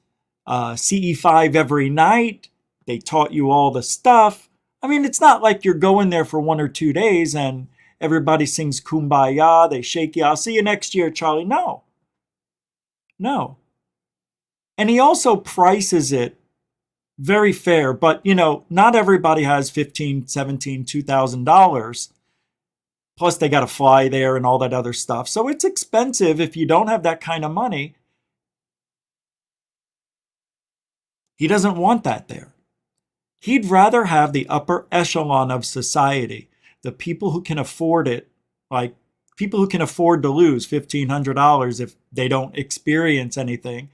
CE5 every night. They taught you all the stuff. I mean, it's not like you're going there for 1 or 2 days and everybody sings Kumbaya, they shake you, I'll see you next year, Charlie. No. And he also prices it very fair, but not everybody has $15,000, $17,000, $2,000. Plus they got to fly there and all that other stuff. So it's expensive if you don't have that kind of money. He doesn't want that there. He'd rather have the upper echelon of society, the people who can afford it, like people who can afford to lose $1,500 if they don't experience anything.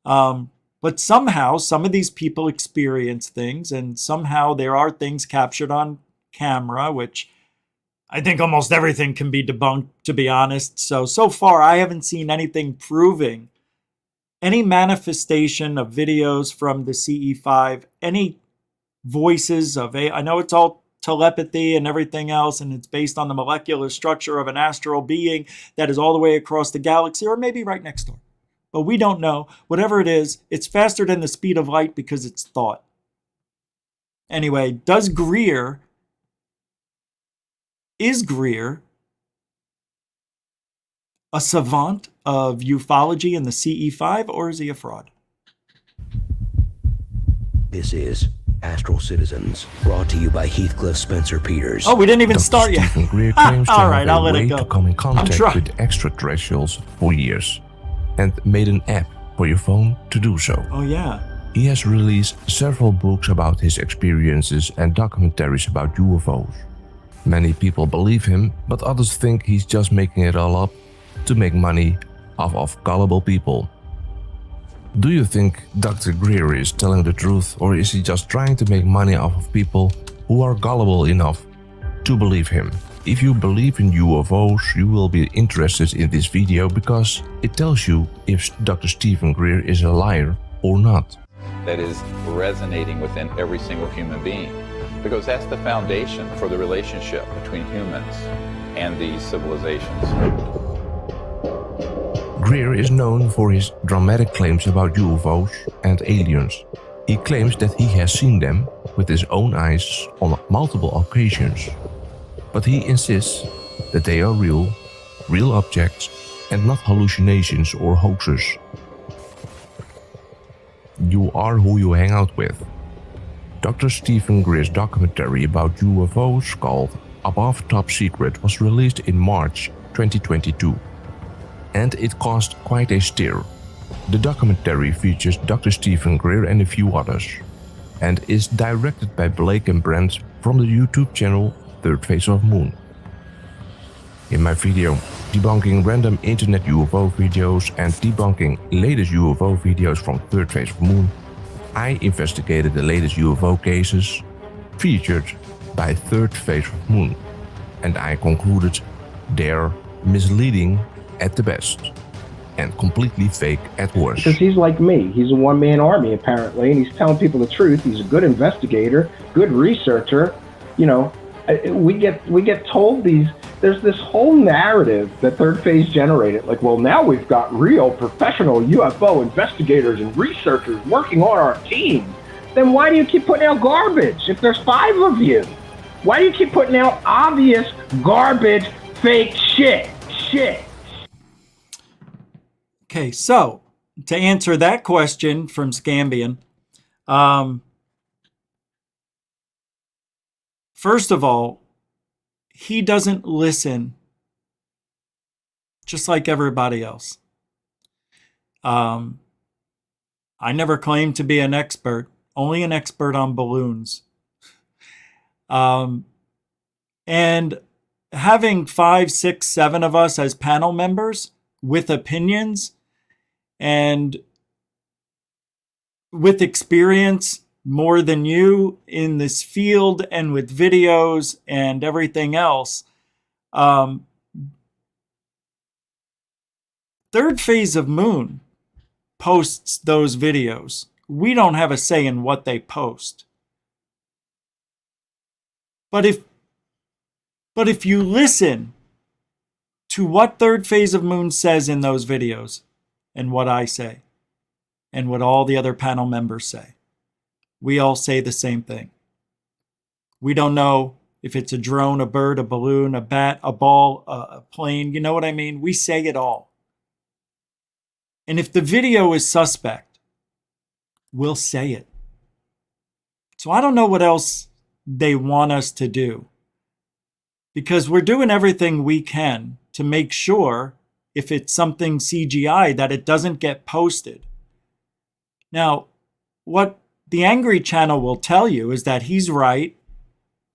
But somehow some of these people experience things, and somehow there are things captured on camera, which I think almost everything can be debunked, to be honest. So far I haven't seen anything proving any manifestation of videos from the CE5, any voices of I know it's all telepathy and everything else, and it's based on the molecular structure of an astral being that is all the way across the galaxy, or maybe right next door. But we don't know. Whatever it is, it's faster than the speed of light because it's thought. Anyway, is Greer a savant of ufology in the CE5, or is he a fraud? This is Astral Citizens, brought to you by Heathcliff Spencer Peters. Oh, we didn't even start yet. Steven Greer claims to all right, have I'll a let it way go. to come in contact with extraterrestrials for years, and made an app for your phone to do so. Oh yeah. He has released several books about his experiences and documentaries about UFOs. Many people believe him, but others think he's just making it all up to make money off of gullible people. Do you think Dr. Greer is telling the truth, or is he just trying to make money off of people who are gullible enough to believe him? If you believe in UFOs, you will be interested in this video because it tells you if Dr. Steven Greer is a liar or not. That is resonating within every single human being, because that's the foundation for the relationship between humans and these civilizations. Greer is known for his dramatic claims about UFOs and aliens. He claims that he has seen them with his own eyes on multiple occasions. But he insists that they are real objects, and not hallucinations or hoaxes. You are who you hang out with. Dr. Steven Greer's documentary about UFOs called Above Top Secret was released in March 2022. And it caused quite a stir. The documentary features Dr. Steven Greer and a few others, and is directed by Blake and Brent from the YouTube channel Third Face of Moon. In my video debunking random internet UFO videos and debunking latest UFO videos from Third Face of Moon, I investigated the latest UFO cases featured by Third Face of Moon, and I concluded they're misleading at the best and completely fake at worst. Because he's like me. He's a one-man army apparently, and he's telling people the truth. He's a good investigator, good researcher. You know, we get told these there's this whole narrative that Third Phase generated. Like, well, now we've got real professional UFO investigators and researchers working on our team. Then why do you keep putting out garbage if there's 5 of you? Why do you keep putting out obvious garbage, fake shit? Okay, so to answer that question from Scambian, first of all, he doesn't listen just like everybody else. I never claimed to be an expert, only an expert on balloons. And having 5, 6, 7 of us as panel members with opinions and with experience more than you in this field and with videos and everything else. Third Phase of Moon posts those videos. We don't have a say in what they post. But if you listen to what Third Phase of Moon says in those videos, and what I say, and what all the other panel members say, we all say the same thing. We don't know if it's a drone, a bird, a balloon, a bat, a ball, a plane. You know what I mean? We say it all. And if the video is suspect, we'll say it. So I don't know what else they want us to do, because we're doing everything we can to make sure, if it's something CGI, that it doesn't get posted. Now, what the Angry Channel will tell you is that he's right,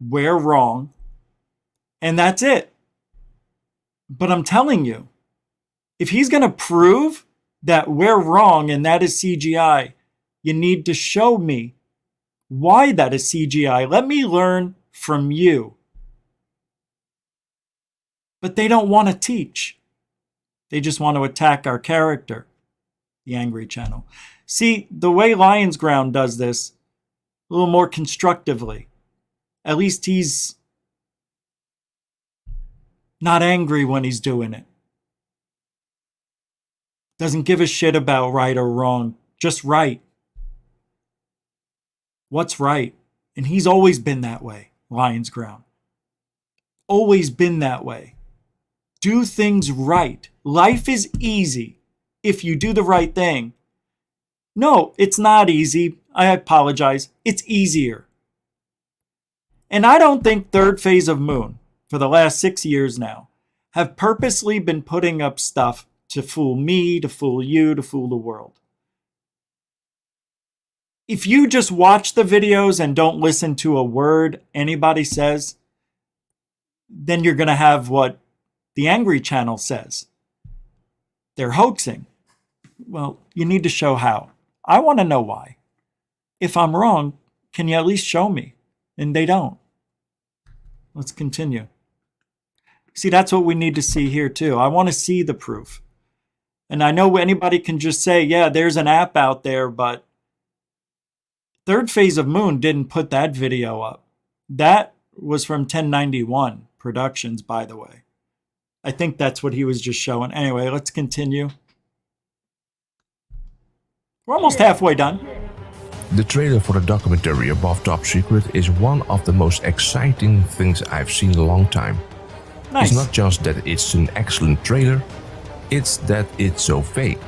we're wrong, and that's it. But I'm telling you, if he's going to prove that we're wrong and that is CGI, you need to show me why that is CGI. Let me learn from you. But they don't want to teach. They just want to attack our character, the Angry Channel. See, the way Lion's Ground does this, a little more constructively. At least he's not angry when he's doing it. Doesn't give a shit about right or wrong, just right. What's right? And he's always been that way, Lion's Ground. Always been that way. Do things right. Life is easy if you do the right thing. No, it's not easy. I apologize. It's easier. And I don't think Third Phase of Moon, for the last 6 years now, have purposely been putting up stuff to fool me, to fool you, to fool the world. If you just watch the videos and don't listen to a word anybody says, then you're going to have what the Angry Channel says. They're hoaxing. Well, you need to show how. I want to know why. If I'm wrong, can you at least show me? And they don't. Let's continue. See, that's what we need to see here too. I want to see the proof. And I know anybody can just say, yeah, there's an app out there, but Third Phase of Moon didn't put that video up. That was from 1091 Productions, by the way. I think that's what he was just showing. Anyway, let's continue. We're almost halfway done. The trailer for the documentary Above Top Secret is one of the most exciting things I've seen in a long time. Nice. It's not just that it's an excellent trailer, it's that it's so fake.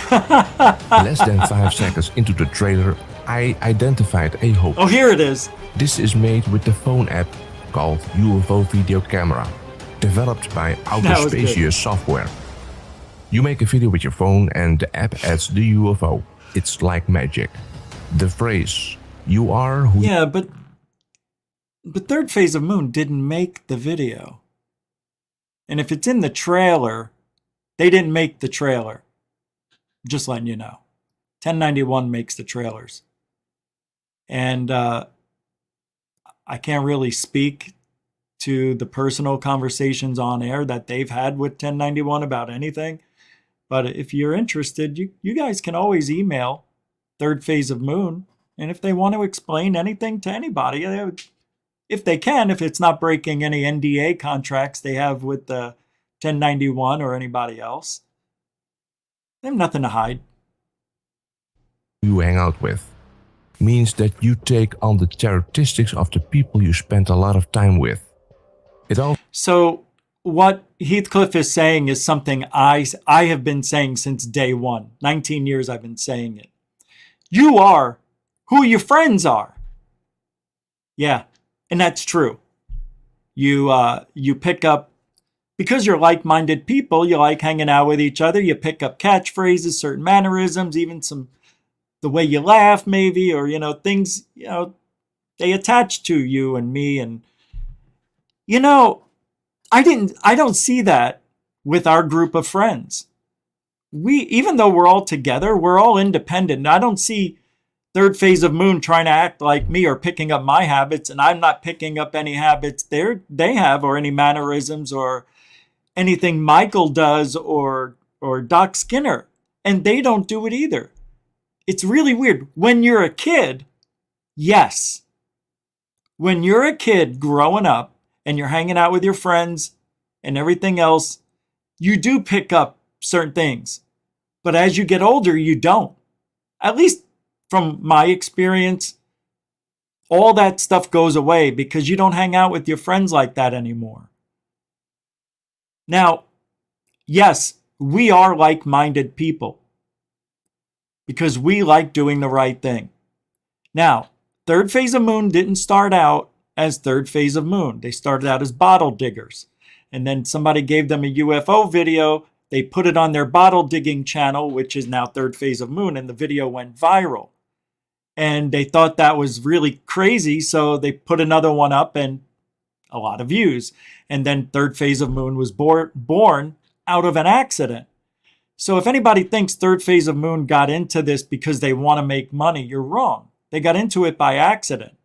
Less than 5 seconds into the trailer, I identified a hoax. Oh, here it is. This is made with the phone app called UFO Video Camera, developed by Outer Spacious Software. You make a video with your phone and the app adds the UFO. It's like magic. The phrase, "You are who..." Yeah, but Third Phase of Moon didn't make the video. And if it's in the trailer, they didn't make the trailer. Just letting you know. 1091 makes the trailers. And I can't really speak to the personal conversations on air that they've had with 1091 about anything. But if you're interested, you guys can always email Third Phase of Moon. And if they want to explain anything to anybody, If they can, if it's not breaking any NDA contracts they have with the 1091 or anybody else. They have nothing to hide. You hang out with means that you take on the characteristics of the people you spend a lot of time with. So what Heathcliff is saying is something I have been saying since day one. 19 years I've been saying it. You are who your friends are. Yeah, and that's true. You pick up, because you're like-minded people, you like hanging out with each other, you pick up catchphrases, certain mannerisms, even the way you laugh maybe, or, things, they attach to you and me. And, I don't see that with our group of friends. Even though we're all together, we're all independent. I don't see Third Phase of Moon trying to act like me or picking up my habits, and I'm not picking up any habits they have, or any mannerisms or anything Michael does or Doc Skinner. And they don't do it either. It's really weird. When you're a kid, yes. When you're a kid growing up and you're hanging out with your friends and everything else, you do pick up certain things. But as you get older, you don't. At least from my experience, all that stuff goes away because you don't hang out with your friends like that anymore. Now, yes, we are like-minded people because we like doing the right thing. Now, Third Phase of Moon didn't start out as Third Phase of Moon. They started out as bottle diggers. And then somebody gave them a UFO video. They put it on their bottle digging channel, which is now Third Phase of Moon, and the video went viral. And they thought that was really crazy, so they put another one up and a lot of views. And then Third Phase of Moon was born out of an accident. So if anybody thinks Third Phase of Moon got into this because they want to make money, you're wrong. They got into it by accident.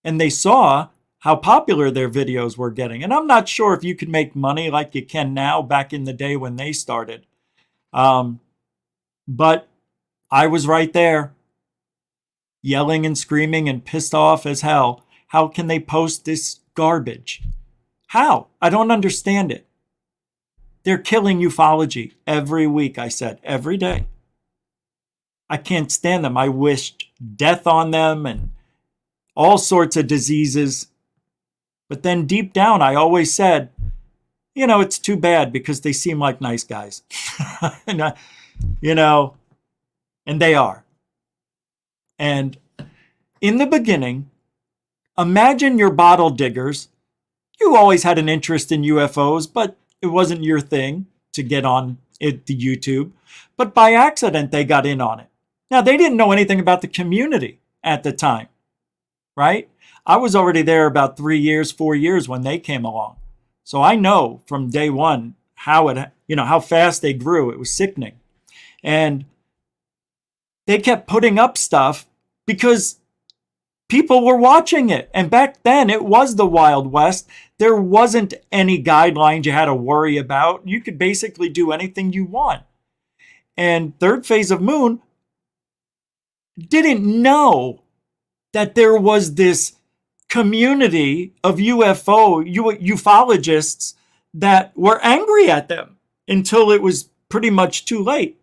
And they saw how popular their videos were getting. And I'm not sure if you could make money like you can now back in the day when they started. But I was right there, yelling and screaming and pissed off as hell. How can they post this garbage? How? I don't understand it. They're killing ufology every week, I said, every day. I can't stand them. I wished death on them and all sorts of diseases. But then deep down, I always said, it's too bad because they seem like nice guys. And they are. And in the beginning, imagine your bottle diggers. You always had an interest in UFOs, but it wasn't your thing to get on the YouTube. But by accident, they got in on it. Now, they didn't know anything about the community at the time, right? I was already there about 4 years when they came along. So I know from day one how fast they grew. It was sickening. And they kept putting up stuff because people were watching it. And back then, it was the Wild West. There wasn't any guidelines you had to worry about. You could basically do anything you want. And Third Phase of Moon didn't know that there was this community of ufologists that were angry at them until it was pretty much too late.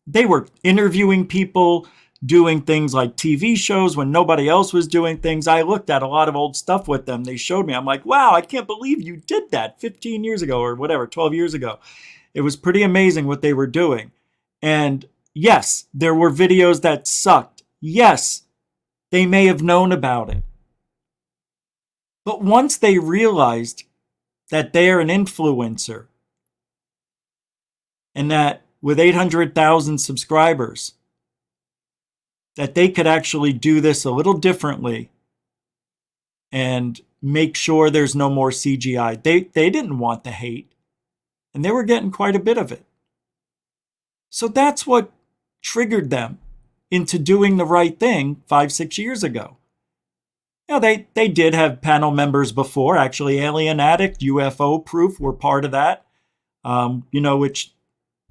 They were interviewing people, doing things like TV shows when nobody else was doing things. I looked at a lot of old stuff with them. They showed me. I'm like, wow, I can't believe you did that 15 years ago or whatever, 12 years ago. It was pretty amazing what they were doing. And yes, there were videos that sucked. Yes, they may have known about it. But once they realized that they're an influencer and that with 800,000 subscribers, that they could actually do this a little differently and make sure there's no more CGI. They didn't want the hate, and they were getting quite a bit of it. So that's what triggered them into doing the right thing 5-6 years ago. They did have panel members before. Actually, Alien Addict, UFO Proof were part of that, which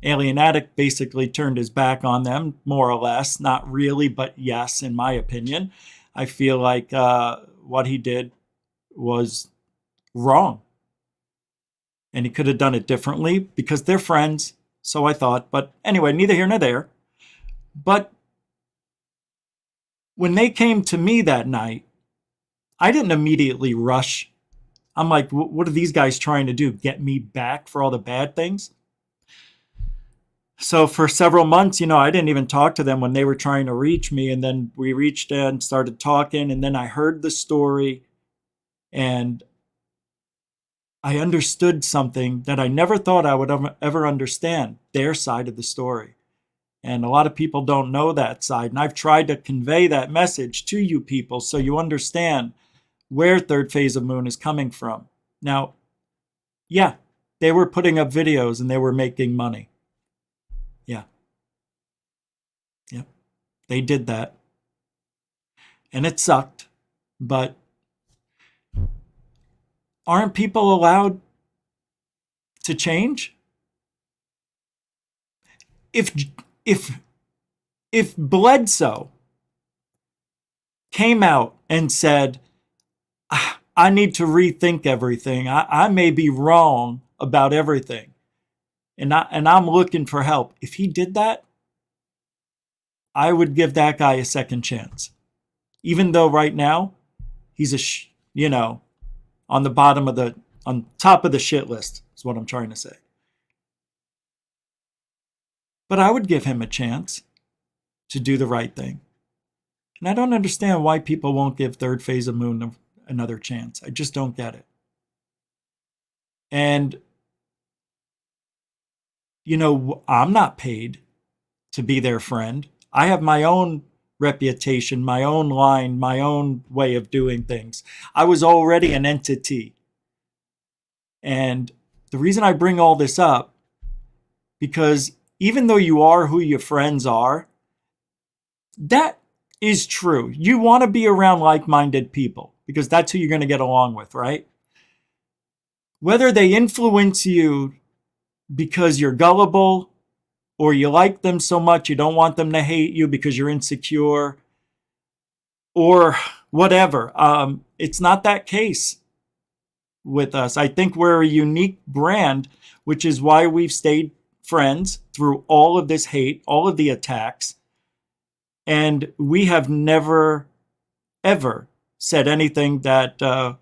Alien Addict basically turned his back on them, more or less. Not really, but yes, in my opinion. I feel like what he did was wrong. And he could have done it differently because they're friends, so I thought. But anyway, neither here nor there. But when they came to me that night, I didn't immediately rush. I'm like, what are these guys trying to do? Get me back for all the bad things? So for several months, I didn't even talk to them when they were trying to reach me. And then we reached and started talking. And then I heard the story and I understood something that I never thought I would ever understand, their side of the story. And a lot of people don't know that side. And I've tried to convey that message to you people so you understand where Third Phase of Moon is coming from. Now, yeah, they were putting up videos and they were making money. Yeah. Yep. They did that. And it sucked. But aren't people allowed to change? If Bledsoe came out and said, I need to rethink everything. I may be wrong about everything. And I'm looking for help. If he did that, I would give that guy a second chance. Even though right now he's on top of the shit list is what I'm trying to say. But I would give him a chance to do the right thing. And I don't understand why people won't give Third Phase of Moon another chance. I just don't get it. And, I'm not paid to be their friend. I have my own reputation, my own line, my own way of doing things. I was already an entity. And the reason I bring all this up, because even though you are who your friends are, that is true. You want to be around like-minded people because that's who you're going to get along with, right? Whether they influence you because you're gullible or you like them so much you don't want them to hate you because you're insecure or whatever. It's not that case with us. I think we're a unique brand, which is why we've stayed friends through all of this hate, all of the attacks. And we have never, ever said anything that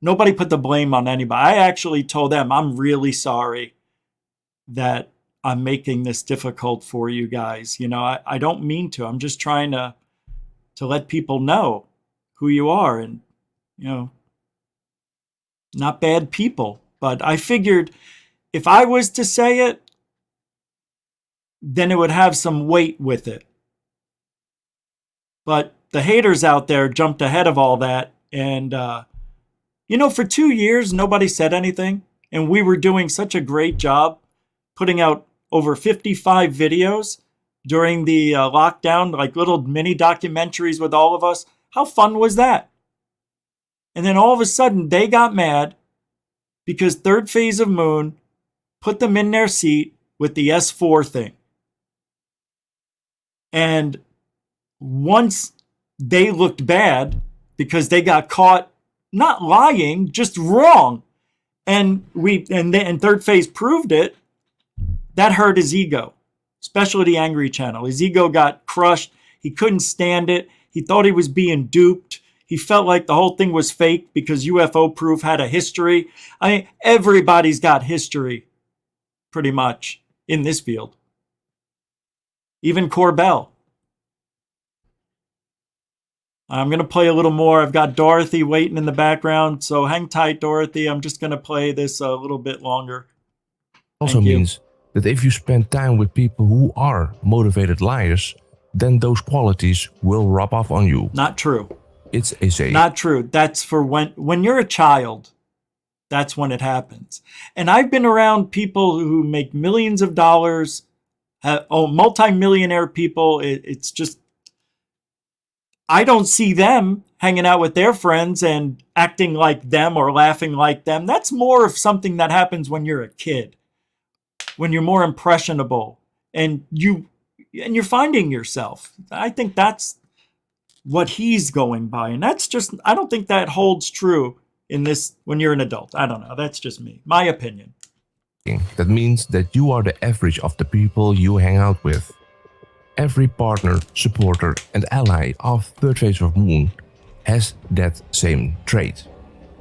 nobody put the blame on anybody. I actually told them, I'm really sorry that I'm making this difficult for you guys. I don't mean to. I'm just trying to let people know who you are and, not bad people. But I figured if I was to say it, then it would have some weight with it. But the haters out there jumped ahead of all that. And, for 2 years, nobody said anything. And we were doing such a great job putting out over 55 videos during the lockdown, like little mini documentaries with all of us. How fun was that? And then all of a sudden, they got mad because Third Phase of Moon put them in their seat with the S4 thing. And once they looked bad because they got caught not lying, just wrong. And Third Phase proved it. That hurt his ego, especially the Angry Channel. His ego got crushed. He couldn't stand it. He thought he was being duped. He felt like the whole thing was fake because UFO Proof had a history. Everybody's got history, pretty much, in this field. Even Corbell. I'm going to play a little more. I've got Dorothy waiting in the background, so hang tight, Dorothy. I'm just going to play this a little bit longer. Also means that if you spend time with people who are motivated liars, then those qualities will rub off on you. Not true. It's a saying. Not true. That's for when you're a child. That's when it happens. And I've been around people who make millions of dollars, multi-millionaire people. It's just, I don't see them hanging out with their friends and acting like them or laughing like them. That's more of something that happens when you're a kid. when you're more impressionable and you're finding yourself. I think that's what he's going by. And that's just, I don't think that holds true in this when you're an adult. I don't know. That's just me. My opinion. That means that you are the average of the people you hang out with. Every partner, supporter, and ally of Third Phase of Moon has that same trait.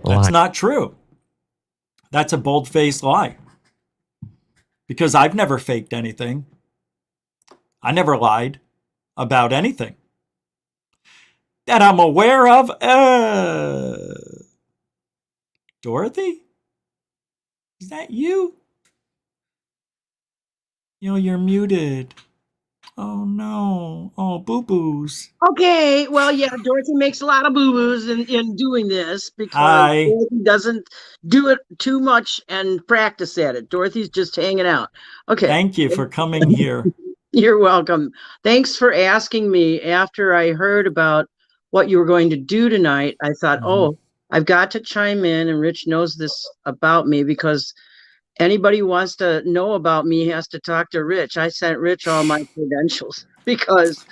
That's not true. That's a bold-faced lie. Because I've never faked anything. I never lied about anything that I'm aware of. Dorothy? Is that you? You're muted. Oh no. Oh, boo-boos. Okay, well, yeah, Dorothy makes a lot of boo-boos in doing this because Dorothy doesn't do it too much and practice at it. Dorothy's just hanging out. Okay. Thank you for coming here. You're welcome. Thanks for asking me. After I heard about what you were going to do tonight, I thought, oh, I've got to chime in, and Rich knows this about me because anybody who wants to know about me has to talk to Rich. I sent Rich all my credentials because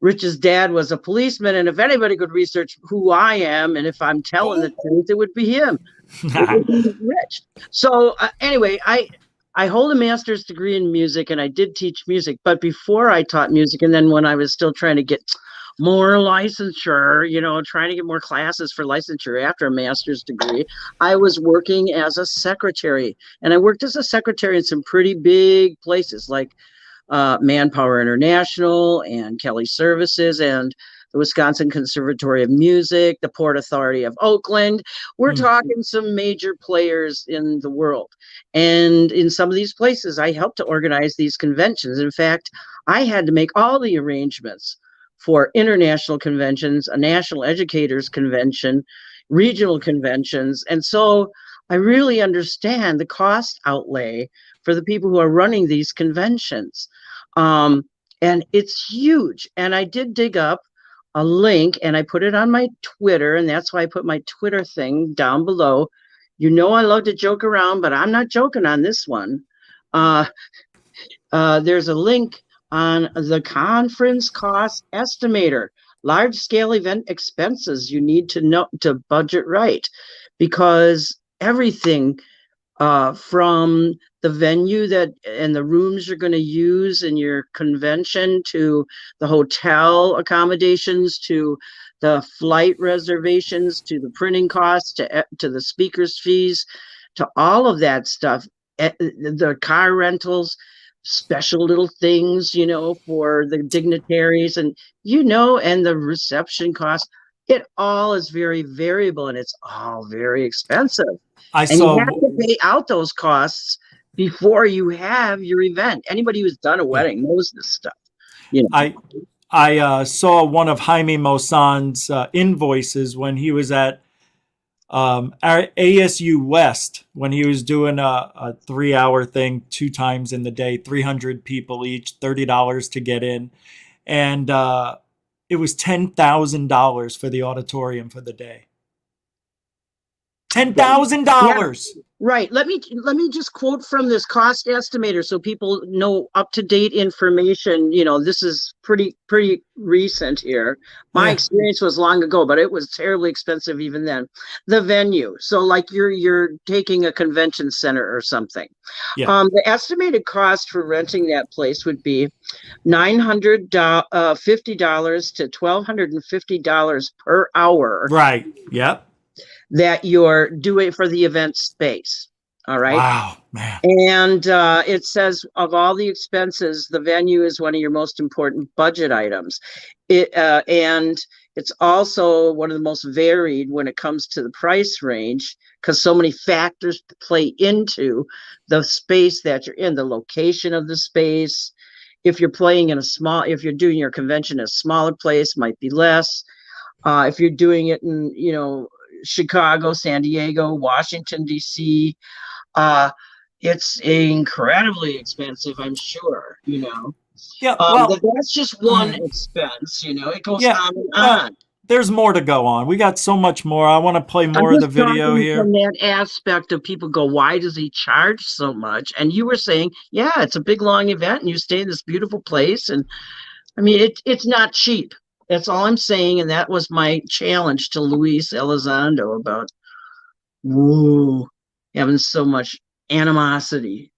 Rich's dad was a policeman, and if anybody could research who I am and if I'm telling the truth, it would be him. It would be Rich. So anyway, I hold a master's degree in music, and I did teach music. But before I taught music, and then when I was still trying to get more licensure, trying to get more classes for licensure after a master's degree, I was working as a secretary. And I worked as a secretary in some pretty big places like Manpower International and Kelly Services and the Wisconsin Conservatory of Music, the Port Authority of Oakland. We're talking some major players in the world. And in some of these places, I helped to organize these conventions. In fact, I had to make all the arrangements for international conventions, a national educators convention, regional conventions. And so I really understand the cost outlay for the people who are running these conventions. And it's huge. And I did dig up a link and I put it on my Twitter, and that's why I put my Twitter thing down below. I love to joke around, but I'm not joking on this one. There's a link on the conference cost estimator, large scale event expenses. You need to know to budget right, because everything from the venue and the rooms you're going to use in your convention, to the hotel accommodations, to the flight reservations, to the printing costs, to the speakers' fees, to all of that stuff, the car rentals, special little things, for the dignitaries, and the reception costs. It all is very variable, and it's all very expensive. You have to pay out those costs before you have your event. Anybody who's done a wedding knows this stuff. I saw one of Jaime Maussan's invoices when he was at ASU West, when he was doing a 3-hour thing 2 times in the day, 300 people each, $30 to get in. And it was $10,000 for the auditorium for the day. $10,000. Yeah, right. Let me just quote from this cost estimator so people know up-to-date information. This is pretty recent here. My experience was long ago, but it was terribly expensive even then. The venue. So like you're taking a convention center or something. Yeah. The estimated cost for renting that place would be $950 to $1,250 per hour. Right. Yep. That you're doing for the event space. All right. Wow, man. And it says of all the expenses, the venue is one of your most important budget items. And it's also one of the most varied when it comes to the price range, because so many factors play into the space that you're in, the location of the space. If you're if you're doing your convention in a smaller place, might be less. If you're doing it in, Chicago, San Diego, Washington, D.C., it's incredibly expensive, I'm sure, Yeah, well, but that's just one expense, it goes on and on. there's more to go on. We got so much more. I want to play more of the video here. From that aspect of people go, why does he charge so much? And you were saying, yeah, it's a big long event, and you stay in this beautiful place, and I mean, it's not cheap. That's all I'm saying, and that was my challenge to Luis Elizondo about having so much animosity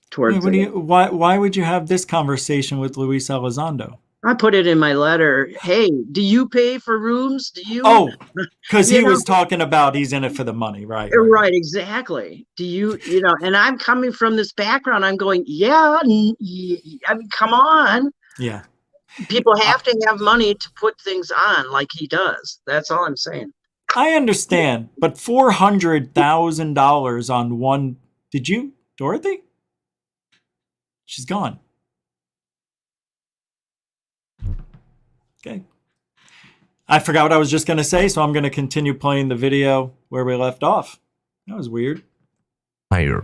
towards it. Why would you have this conversation with Luis Elizondo? I put it in my letter. Hey, do you pay for rooms? Do you? Oh, because he was talking about he's in it for the money, right? Right, exactly. Do you, and I'm coming from this background. I'm going, yeah, I mean, come on. Yeah. People have to have money to put things on like he does. That's all I'm saying. I understand, but $400,000 on one. Did you, Dorothy? She's gone. Okay. I forgot what I was just going to say, so I'm going to continue playing the video where we left off. That was weird. Higher.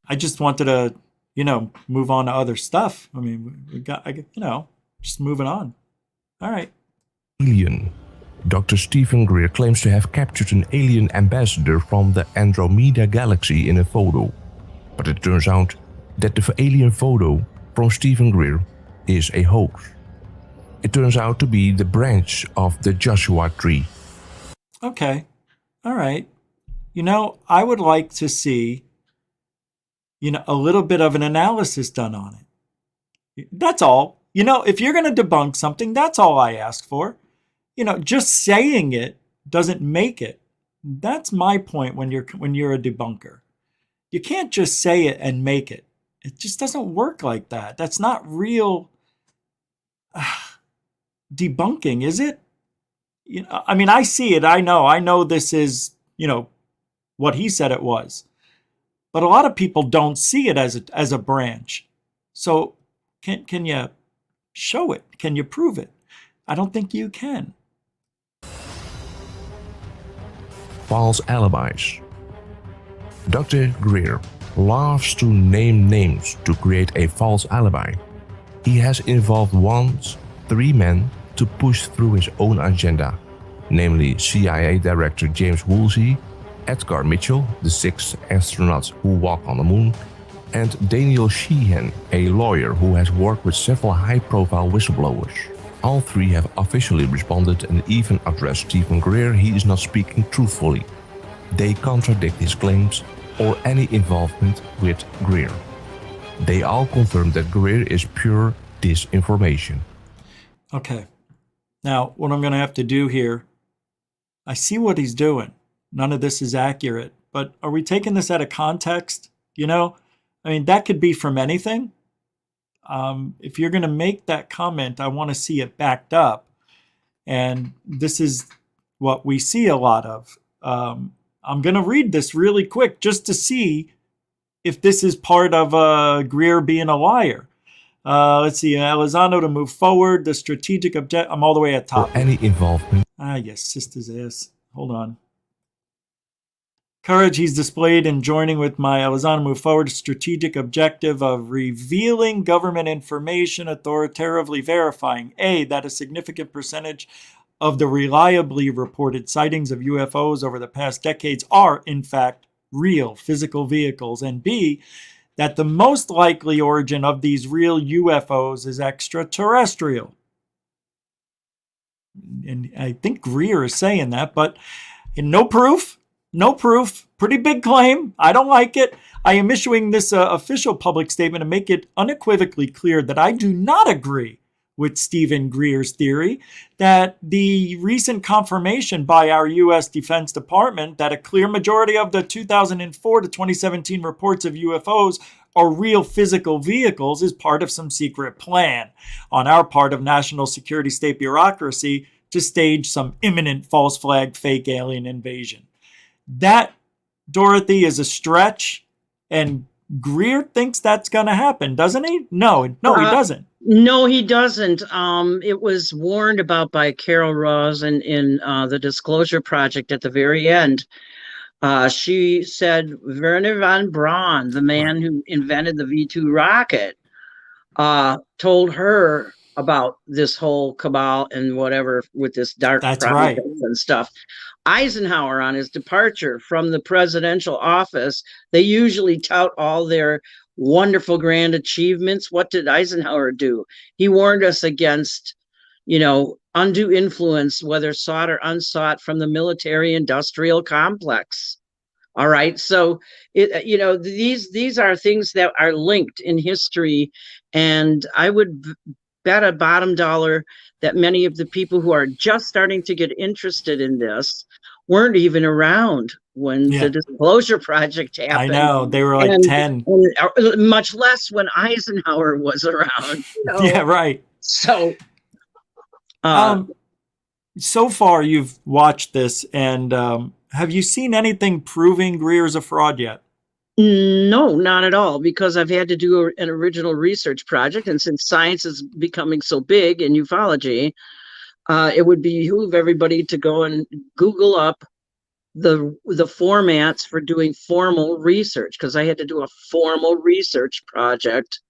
I just wanted to, move on to other stuff. I mean, we got, just moving on. All right. Alien. Dr. Steven Greer claims to have captured an alien ambassador from the Andromeda galaxy in a photo. But it turns out that the alien photo from Steven Greer is a hoax. It turns out to be the branch of the Joshua tree. Okay. All right. I would like to see, a little bit of an analysis done on it. That's all. If you're going to debunk something, that's all I ask for. Just saying it doesn't make it. That's my point when you're a debunker. You can't just say it and make it. It just doesn't work like that. That's not real debunking, is it? I mean, I see it. I know this is, what he said it was. But a lot of people don't see it as a branch. So can you show it? Can you prove it? I don't think you can. False alibis. Dr. Greer loves to name names to create a false alibi. He has involved once 3 men to push through his own agenda, namely CIA Director James Woolsey, Edgar Mitchell, the 6th astronaut who walked on the moon, and Daniel Sheehan, a lawyer who has worked with several high-profile whistleblowers. All 3 have officially responded and even addressed Steven Greer he is not speaking truthfully. They contradict his claims or any involvement with Greer. They all confirm that Greer is pure disinformation. Okay. Now, what I'm going to have to do here, I see what he's doing. None of this is accurate, but are we taking this out of context? I mean, that could be from anything. If you're going to make that comment, I want to see it backed up. And this is what we see a lot of. I'm going to read this really quick just to see if this is part of Greer being a liar. Let's see, Elizondo to move forward, the strategic objective. I'm all the way at top. Or any involvement. Yes, sister's ass. Hold on. Courage he's displayed in joining with my Elizondo move forward strategic objective of revealing government information, authoritatively verifying A, that a significant percentage of the reliably reported sightings of UFOs over the past decades are, in fact, real physical vehicles, and B, that the most likely origin of these real UFOs is extraterrestrial. And I think Greer is saying that, but no proof. No proof. Pretty big claim. I don't like it. I am issuing this official public statement to make it unequivocally clear that I do not agree with Steven Greer's theory that the recent confirmation by our U.S. Defense Department that a clear majority of the 2004 to 2017 reports of UFOs are real physical vehicles is part of some secret plan on our part of national security state bureaucracy to stage some imminent false flag fake alien invasion. That, Dorothy, is a stretch, and Greer thinks that's going to happen, doesn't he? No, he doesn't. No, he doesn't. It was warned about by Carol Ross in the Disclosure Project at the very end. She said Werner von Braun, the man who invented the V-2 rocket, told her about this whole cabal and whatever with this dark That's right. and stuff. Eisenhower, on his departure from the presidential office, they usually tout all their wonderful grand achievements. What did Eisenhower do? He warned us against, undue influence, whether sought or unsought, from the military industrial complex. All right. So, these are things that are linked in history. And I would bet a bottom dollar that many of the people who are just starting to get interested in this weren't even around when the Disclosure Project happened. I know. They were like 10. Much less when Eisenhower was around. Yeah, right. So, so far you've watched this, and have you seen anything proving Greer's a fraud yet? No, not at all, because I've had to do an original research project, and since science is becoming so big in ufology, it would behoove everybody to go and Google up the formats for doing formal research, because I had to do a formal research project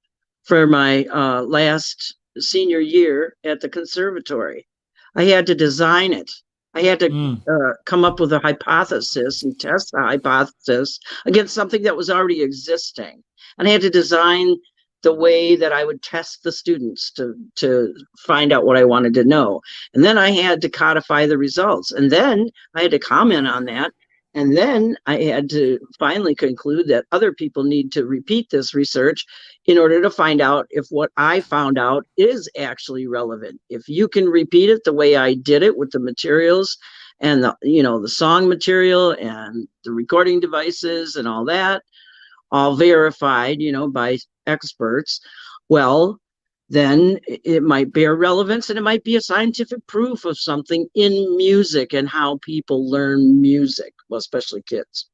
for my last senior year at the conservatory. I had to design it. I had to come up with a hypothesis and test the hypothesis against something that was already existing. And I had to design the way that I would test the students to find out what I wanted to know. And then I had to codify the results. And then I had to comment on that. And then I had to finally conclude that other people need to repeat this research in order to find out if what I found out is actually relevant. If you can repeat it the way I did it with the materials and the song material and the recording devices and all that, all verified, by experts, well, then it might bear relevance, and it might be a scientific proof of something in music and how people learn music, well, especially kids,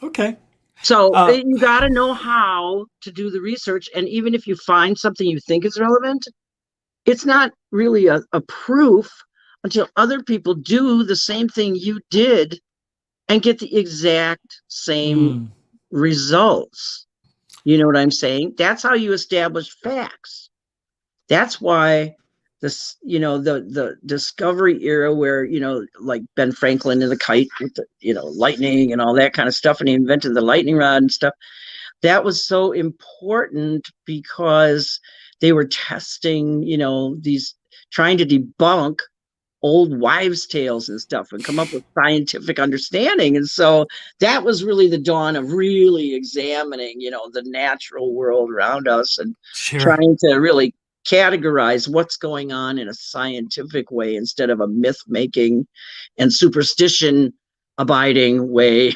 Okay. So you got to know how to do the research. And even if you find something you think is relevant, it's not really a proof until other people do the same thing you did and get the exact same results. You know what I'm saying? That's how you establish facts. That's why this, the discovery era where, like Ben Franklin and the kite with the, lightning and all that kind of stuff. And he invented the lightning rod and stuff. That was so important because they were testing, trying to debunk old wives' tales and stuff and come up with scientific understanding. And so that was really the dawn of really examining, the natural world around us and trying to really categorize what's going on in a scientific way instead of a myth-making and superstition-abiding way.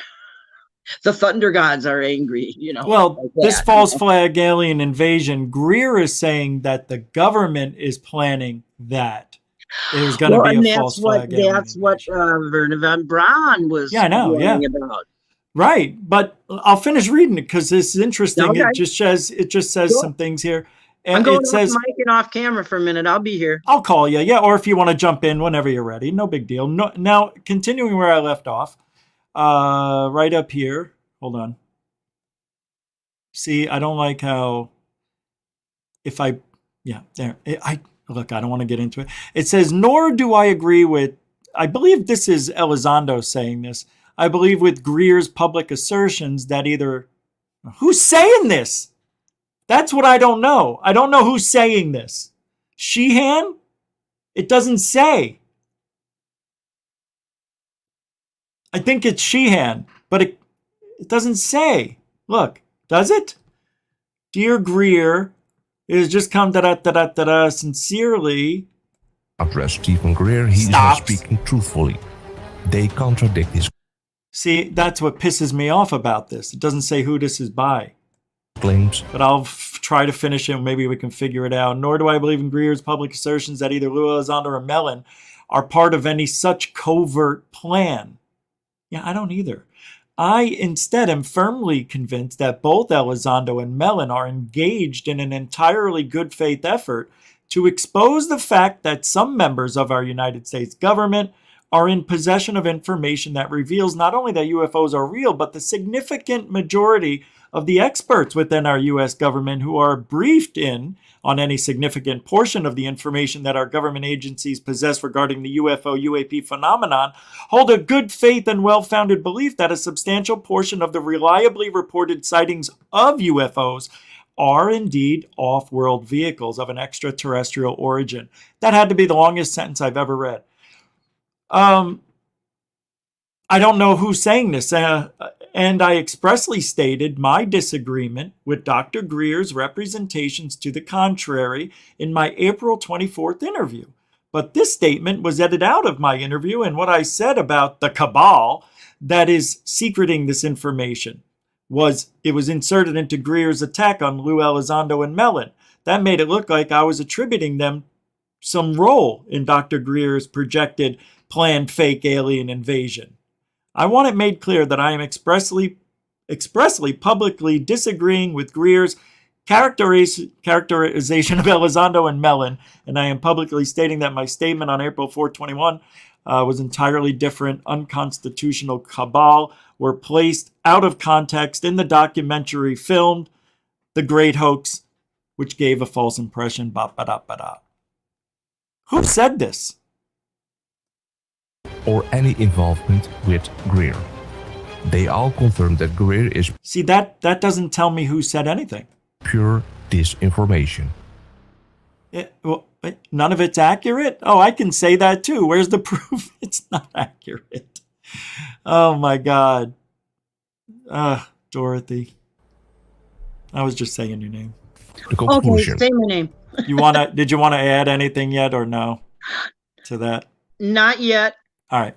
The thunder gods are angry, Well, like this false flag alien invasion, Greer is saying that the government is planning that. There's going to be a false flag. That's what Werner von Braun was warning about. Right, but I'll finish reading it because this is interesting. Okay. It just says some things here. And I'm going it says, off mic and off camera for a minute. I'll be here. I'll call you, or if you want to jump in whenever you're ready, no big deal. No, now, continuing where I left off, right up here. Hold on. See, I don't like how Look, I don't want to get into it. It says, nor do I agree with, I believe this is Elizondo saying this, I believe with Greer's public assertions that who's saying this? That's what I don't know. I don't know who's saying this. Sheehan? It doesn't say. I think it's Sheehan, but it doesn't say. Look, does it? Dear Greer, it has just come sincerely. Address Steven Greer, he is not speaking truthfully. They contradict his. See, that's what pisses me off about this. It doesn't say who this is by. Claims. But I'll try to finish it and maybe we can figure it out. Nor do I believe in Greer's public assertions that either Lou Elizondo or Mellon are part of any such covert plan. Yeah, I don't either. I instead am firmly convinced that both Elizondo and Mellon are engaged in an entirely good faith effort to expose the fact that some members of our United States government are in possession of information that reveals not only that UFOs are real, but the significant majority of the experts within our U.S. government who are briefed in on any significant portion of the information that our government agencies possess regarding the UFO UAP phenomenon hold a good faith and well-founded belief that a substantial portion of the reliably reported sightings of UFOs are indeed off-world vehicles of an extraterrestrial origin. That had to be the longest sentence I've ever read. I don't know who's saying this, and I expressly stated my disagreement with Dr. Greer's representations to the contrary in my April 24th interview. But this statement was edited out of my interview, and what I said about the cabal that is secreting this information was inserted into Greer's attack on Lou Elizondo and Mellon. That made it look like I was attributing them some role in Dr. Greer's projected planned fake alien invasion. I want it made clear that I am expressly publicly disagreeing with Greer's characterization of Elizondo and Mellon, and I am publicly stating that my statement on April 4/21 was entirely different. Unconstitutional cabal were placed out of context in the documentary filmed The Great Hoax, which gave a false impression. Ba-ba-da-ba-da. Who said this? Or any involvement with Greer. They all confirm that Greer is... See, that doesn't tell me who said anything. Pure disinformation. None of it's accurate? Oh, I can say that too. Where's the proof it's not accurate? Oh my God. Dorothy. I was just saying your name. The conclusion. Okay, say my name. Did you want to add anything yet or no to that? Not yet. All right.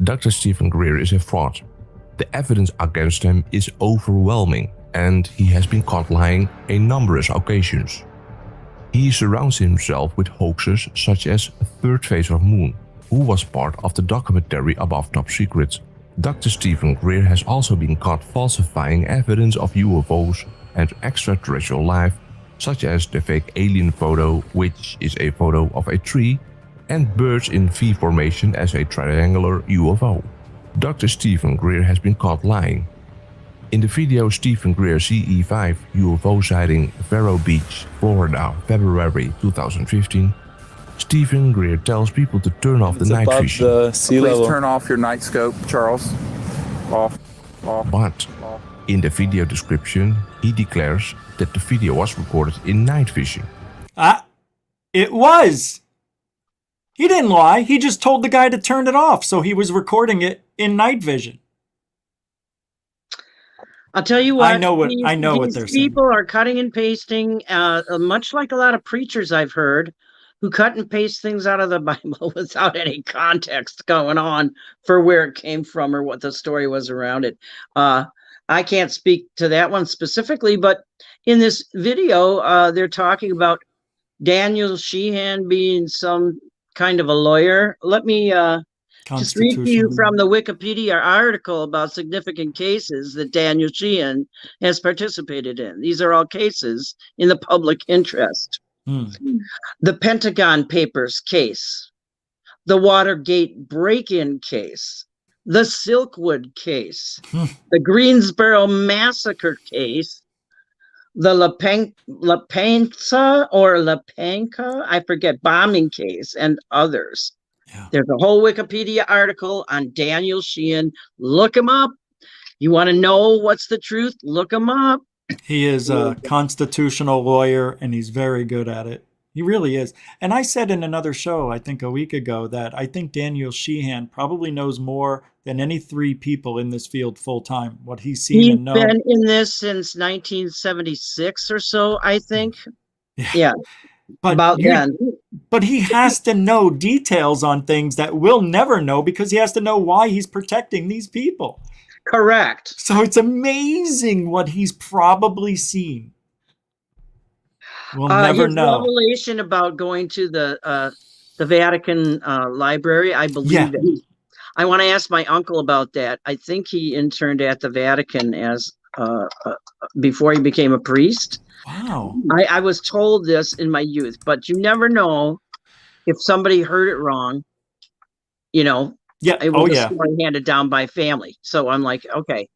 Dr. Steven Greer is a fraud. The evidence against him is overwhelming, and he has been caught lying on numerous occasions. He surrounds himself with hoaxes such as Third Phase of Moon, who was part of the documentary Above Top Secret. Dr. Steven Greer has also been caught falsifying evidence of UFOs and extraterrestrial life, such as the fake alien photo, which is a photo of a tree, and birds in V formation as a triangular UFO. Dr. Steven Greer has been caught lying. In the video Steven Greer CE5 UFO sighting Vero Beach, Florida, February 2015, Steven Greer tells people to turn off the night vision. Please turn off your night scope, Charles. Off. But in the video description, he declares that the video was recorded in night vision. It was. He didn't lie. He just told the guy to turn it off, so he was recording it in night vision. I'll tell you what. I know what they're saying. People are cutting and pasting, much like a lot of preachers I've heard, who cut and paste things out of the Bible without any context going on for where it came from or what the story was around it. I can't speak to that one specifically, but in this video, they're talking about Daniel Sheehan being some kind of a lawyer. Let me just read to you from the Wikipedia article about significant cases that Daniel Sheehan has participated in. These are all cases in the public interest. The Pentagon Papers case, the Watergate break-in case, the Silkwood case, the Greensboro massacre case, the Lapanca, I forget, bombing case, and others. Yeah. There's a whole Wikipedia article on Daniel Sheehan. Look him up. You want to know what's the truth? Look him up. He is a constitutional lawyer, and he's very good at it. He really is. And I said in another show, I think a week ago, that I think Daniel Sheehan probably knows more than any three people in this field full time. What he's seen and known. He's been in this since 1976 or so, I think. Yeah. But he has to know details on things that we'll never know because he has to know why he's protecting these people. Correct. So it's amazing what he's probably seen. We'll never know. Revelation about going to the Vatican library, I believe it. I want to ask my uncle about that. I think he interned at the Vatican as before he became a priest. Wow. I was told this in my youth, but you never know if somebody heard it wrong. You know, yeah, it was a story handed down by family. So I'm like, okay.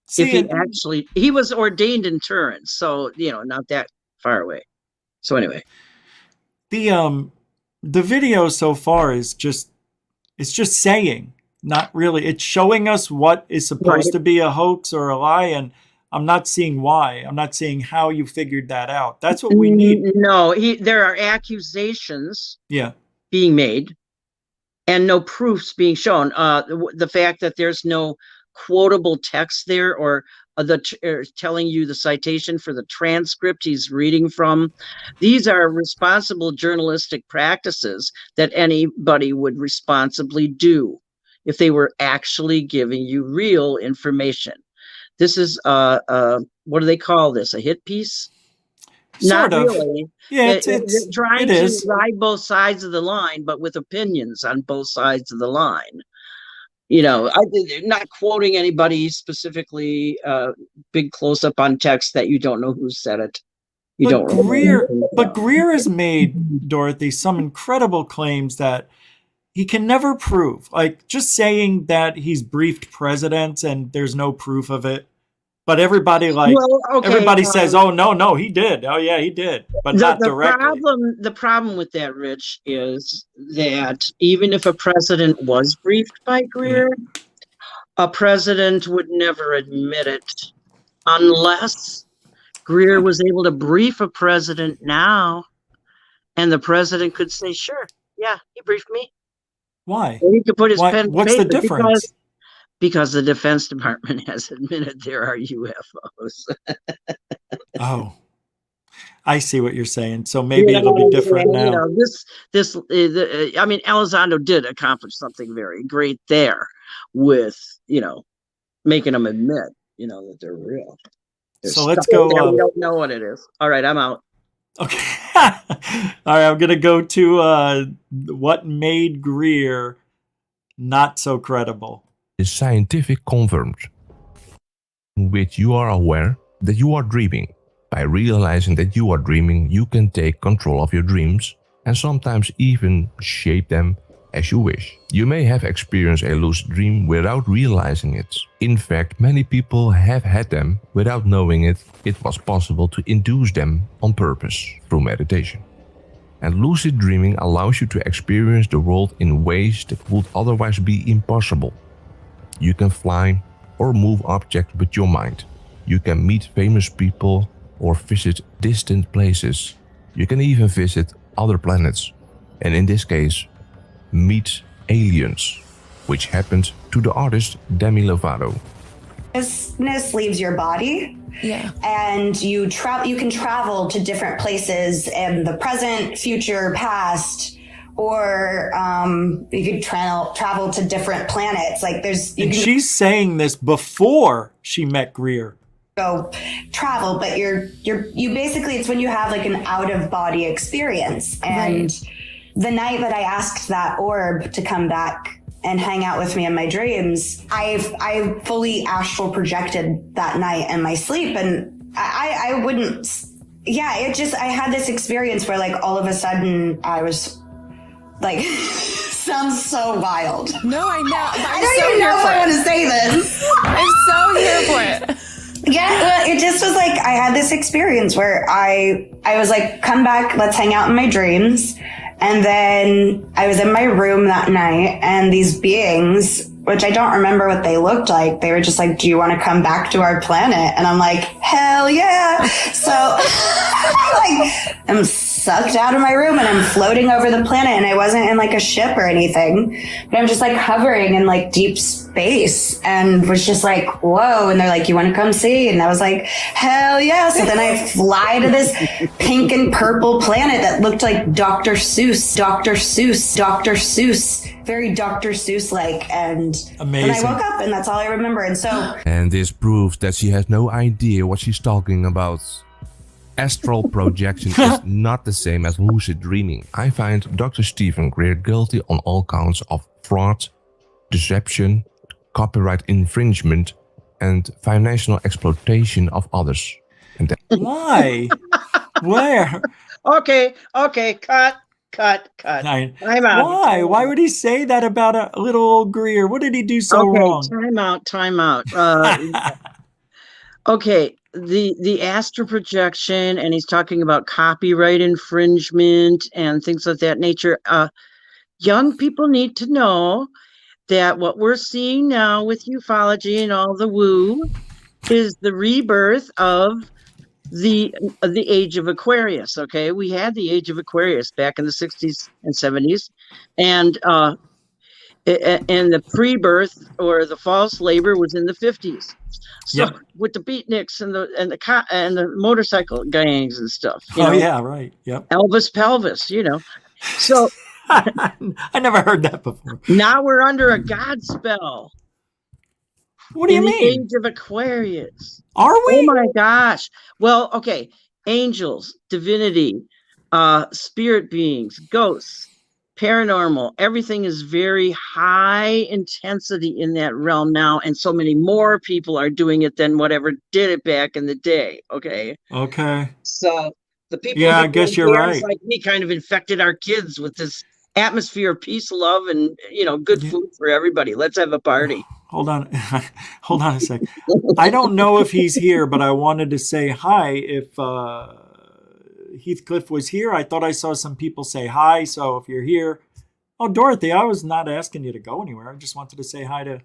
See, if he was ordained in Turin, so not that far away. So anyway, the video so far is just saying, not really. It's showing us what is supposed to be a hoax or a lie, and I'm not seeing why. I'm not seeing how you figured that out. That's what we need. No, there are accusations being made and no proofs being shown. The fact that there's no quotable text there or telling you the citation for the transcript he's reading from. These are responsible journalistic practices that anybody would responsibly do if they were actually giving you real information. This is what do they call this? A hit piece? Sort of. Really. Yeah, it's trying to ride both sides of the line, but with opinions on both sides of the line. Not quoting anybody specifically, big close up on text that you don't know who said it. But Greer has made, Dorothy, some incredible claims that he can never prove. Like just saying that he's briefed presidents and there's no proof of it. But everybody says, "Oh no, he did. Oh yeah, he did." But not directly. The problem with that, Rich, is that even if a president was briefed by Greer, a president would never admit it unless Greer was able to brief a president now, and the president could say, "Sure, yeah, he briefed me." Why? And he could put his pen. What's the difference? Because the Defense Department has admitted there are UFOs. Oh, I see what you're saying. So maybe it'll be different now. Elizondo did accomplish something very great there with, making them admit, that they're real. So let's go. We don't know what it is. All right, I'm out. Okay. All right, I'm going to go to what made Greer not so credible. Is scientific confirmed, in which you are aware that you are dreaming. By realizing that you are dreaming, you can take control of your dreams and sometimes even shape them as you wish. You may have experienced a lucid dream without realizing it. In fact, many people have had them without knowing it. It was possible to induce them on purpose through meditation. And lucid dreaming allows you to experience the world in ways that would otherwise be impossible. You can fly or move objects with your mind. You can meet famous people or visit distant places. You can even visit other planets. And in this case, meet aliens, which happened to the artist Demi Lovato. Consciousness leaves your body. Yeah. And you can travel to different places in the present, future, past, or you could travel to different planets. Like she's saying this before she met Greer. Go travel, but you basically, it's when you have like an out of body experience. And the night that I asked that orb to come back and hang out with me in my dreams, I fully astral projected that night in my sleep, and I wouldn't. Yeah, I had this experience where like all of a sudden I was. Like, sounds so wild. No, I know. I don't even know if I want to say this. I'm so here for it. Yeah, well, it just was like, I had this experience where I was like, come back, let's hang out in my dreams. And then I was in my room that night, and these beings, which I don't remember what they looked like, they were just like, do you want to come back to our planet? And I'm like, hell yeah. So I'm sucked out of my room and I'm floating over the planet, and I wasn't in like a ship or anything, but I'm just like hovering in like deep space, and was just like, whoa. And they're like, you want to come see? And I was like, hell yeah. So then I fly to this pink and purple planet that looked like Dr. Seuss, very Dr. Seuss like. And amazing. And I woke up, and that's all I remember. And this proves that she has no idea what she's talking about. Astral projection is not the same as lucid dreaming. I find Dr. Steven Greer guilty on all counts of fraud, deception, copyright infringement, and financial exploitation of others. Why? Where? Okay, cut. Cut. I, Time out. why? Why would he say that about a little old Greer? What did he do so wrong? Time out. Okay, the astral projection, and he's talking about copyright infringement and things of that nature. Young people need to know that what we're seeing now with ufology and all the woo is the rebirth of the age of Aquarius. Okay, we had the age of Aquarius back in the 60s and 70s, and the pre-birth or the false labor was in the 50s. So with the beatniks and the motorcycle gangs and stuff. Yeah, right. Yep. Elvis Pelvis, So I never heard that before. Now we're under a God spell. What do you mean? The age of Aquarius. Are we? Oh my gosh. Well, okay. Angels, divinity, spirit beings, ghosts, paranormal, everything is very high intensity in that realm now, and so many more people are doing it than whatever did it back in the day. Okay. So the people, I guess you're right. Like me, kind of infected our kids with this atmosphere of peace, love, and good food for everybody. Let's have a party. Hold on a sec. I don't know if he's here, but I wanted to say hi. If Heathcliff was here, I thought I saw some people say hi. So if you're here, Dorothy, I was not asking you to go anywhere. I just wanted to say hi to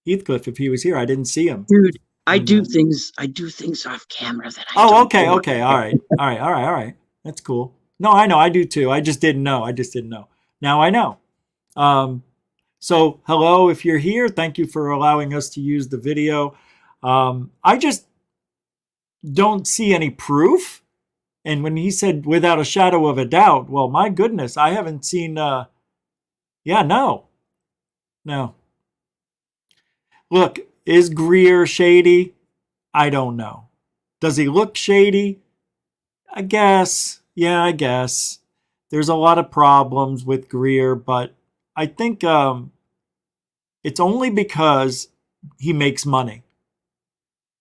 Heathcliff if he was here. I didn't see him. Dude, I do things off camera that I don't okay. All right. That's cool. No, I know. I do too. I just didn't know. Now I know. So hello, if you're here, thank you for allowing us to use the video. I just don't see any proof. And when he said without a shadow of a doubt, well, my goodness, I haven't seen, no. Look, is Greer shady? I don't know. Does he look shady? I guess. Yeah, I guess. There's a lot of problems with Greer, but I think it's only because he makes money.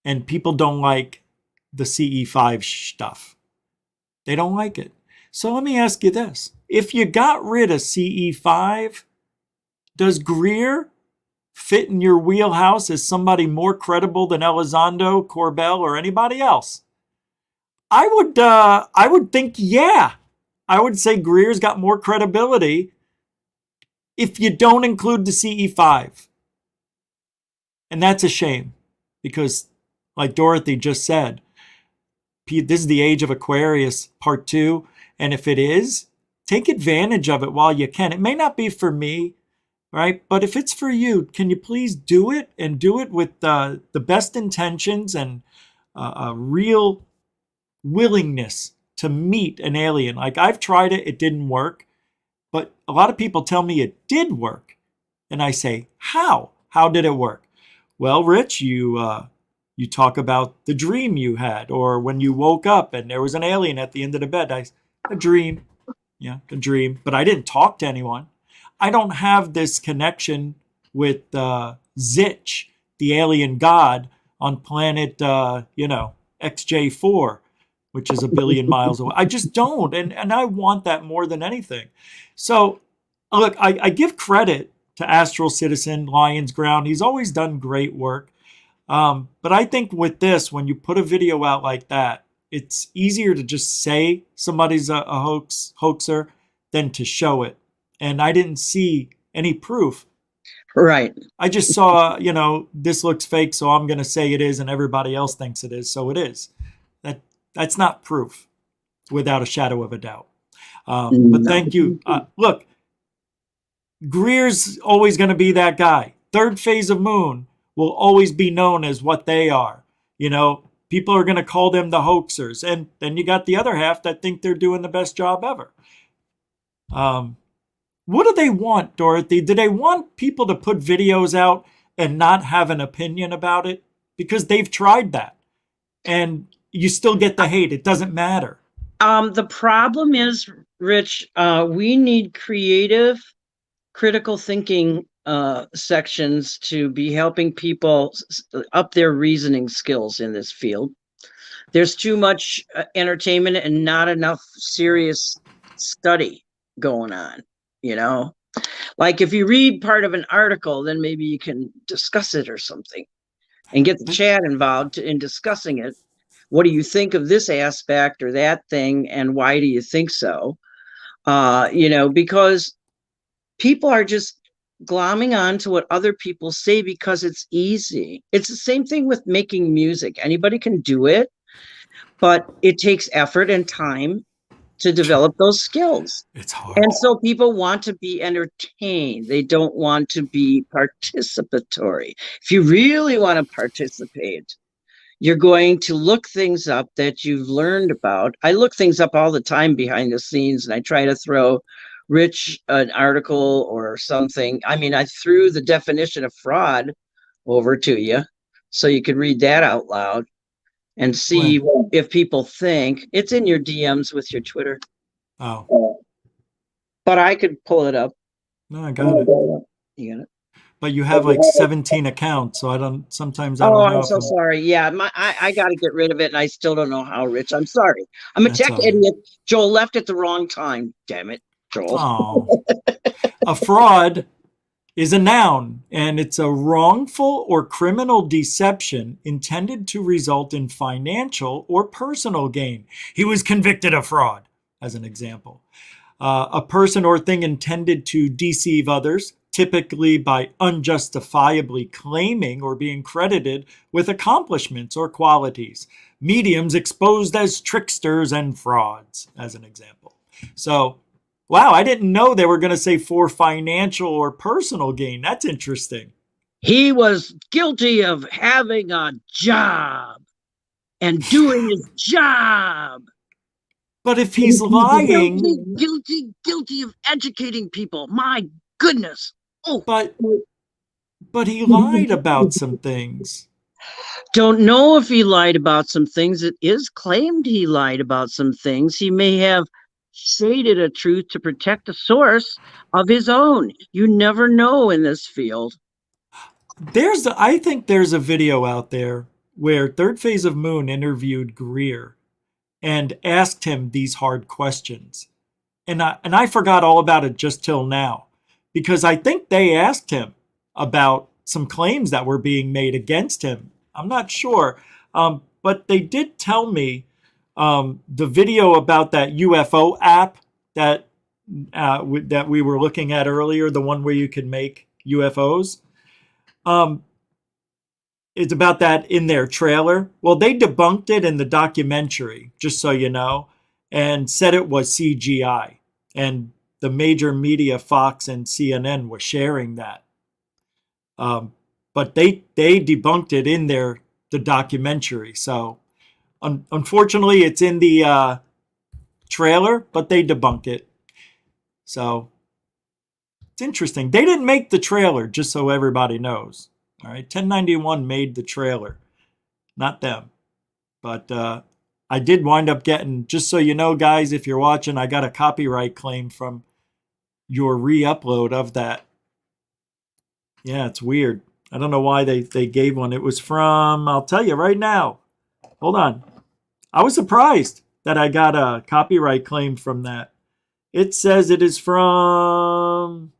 And people don't like the CE5 stuff. They don't like it. So let me ask you this. If you got rid of CE5, does Greer fit in your wheelhouse as somebody more credible than Elizondo, Corbell, or anybody else? I would think, yeah. I would say Greer's got more credibility if you don't include the CE5. And that's a shame because, like Dorothy just said, this is the age of Aquarius, part 2. And if it is, take advantage of it while you can. It may not be for me, right? But if it's for you, can you please do it and do it with the best intentions and a real willingness to meet an alien. Like I've tried it, it didn't work. But a lot of people tell me it did work. And I say, how? How did it work? Well, Rich, you talk about the dream you had, or when you woke up and there was an alien at the end of the bed. A dream. Yeah, a dream. But I didn't talk to anyone. I don't have this connection with Zich, the alien god, on planet, XJ4, which is 1 billion miles away. I just don't. And I want that more than anything. So, look, I give credit to Astral Citizen, Lion's Ground. He's always done great work. But I think with this, when you put a video out like that, it's easier to just say somebody's a hoaxer than to show it. And I didn't see any proof. Right. I just saw, this looks fake, so I'm going to say it is, and everybody else thinks it is, so it is. That's not proof, without a shadow of a doubt. But thank you. Look, Greer's always going to be that guy. Third phase of Moon will always be known as what they are. People are going to call them the hoaxers. And then you got the other half that think they're doing the best job ever. What do they want, Dorothy? Do they want people to put videos out and not have an opinion about it? Because they've tried that. And you still get the hate. It doesn't matter. The problem is, Rich, we need creative, critical thinking sections to be helping people up their reasoning skills in this field. There's too much entertainment and not enough serious study. going on, you know? Like if you read part of an article, then maybe you can discuss it or something and get the chat involved in discussing it. What do you think of this aspect or that thing, and why do you think so? You know, because people are just glomming on to what other people say because it's easy. It's the same thing with making music. Anybody can do it, but it takes effort and time to develop those skills. It's hard. And so people want to be entertained. They don't want to be participatory. If you really want to participate, you're going to look things up that you've learned about. I look things up all the time behind the scenes, and I try to throw Rich an article or something. I mean, I threw the definition of fraud over to you so you could read that out loud and see if people think. It's in your DMs with your Twitter. Oh. But I could pull it up. No, I got it. You got it? But you have like 17 accounts, so sometimes I don't know. I'm so sorry. Yeah, I got to get rid of it, and I still don't know how, Rich. I'm sorry. I'm a tech idiot. Joel left at the wrong time. Damn it, Joel. Oh. A fraud is a noun, and it's a wrongful or criminal deception intended to result in financial or personal gain. He was convicted of fraud, as an example. A person or thing intended to deceive others, typically by unjustifiably claiming or being credited with accomplishments or qualities. Mediums exposed as tricksters and frauds, as an example. So, wow, I didn't know they were going to say for financial or personal gain. That's interesting. He was guilty of having a job and doing his job. But if he's lying... Guilty of educating people. My goodness. Oh, but he lied about some things. Don't know if he lied about some things. It is claimed he lied about some things. He may have shaded a truth to protect a source of his own. You never know in this field. I think there's a video out there where Third Phase of Moon interviewed Greer and asked him these hard questions. And I forgot all about it just till now, because I think they asked him about some claims that were being made against him. I'm not sure, but they did tell me the video about that UFO app that we were looking at earlier, the one where you can make UFOs. It's about that in their trailer. Well, they debunked it in the documentary, just so you know, and said it was CGI. And the major media, Fox and CNN, were sharing that. But they debunked it in the documentary. So unfortunately, it's in the trailer, but they debunked it. So it's interesting. They didn't make the trailer, just so everybody knows. All right, 1091 made the trailer, not them. But I did wind up getting, just so you know, guys, if you're watching, I got a copyright claim from your re-upload of that. Yeah, it's weird. I don't know why they gave one. It was from, I'll tell you right now. Hold on. I was surprised that I got a copyright claim from that. It says it is from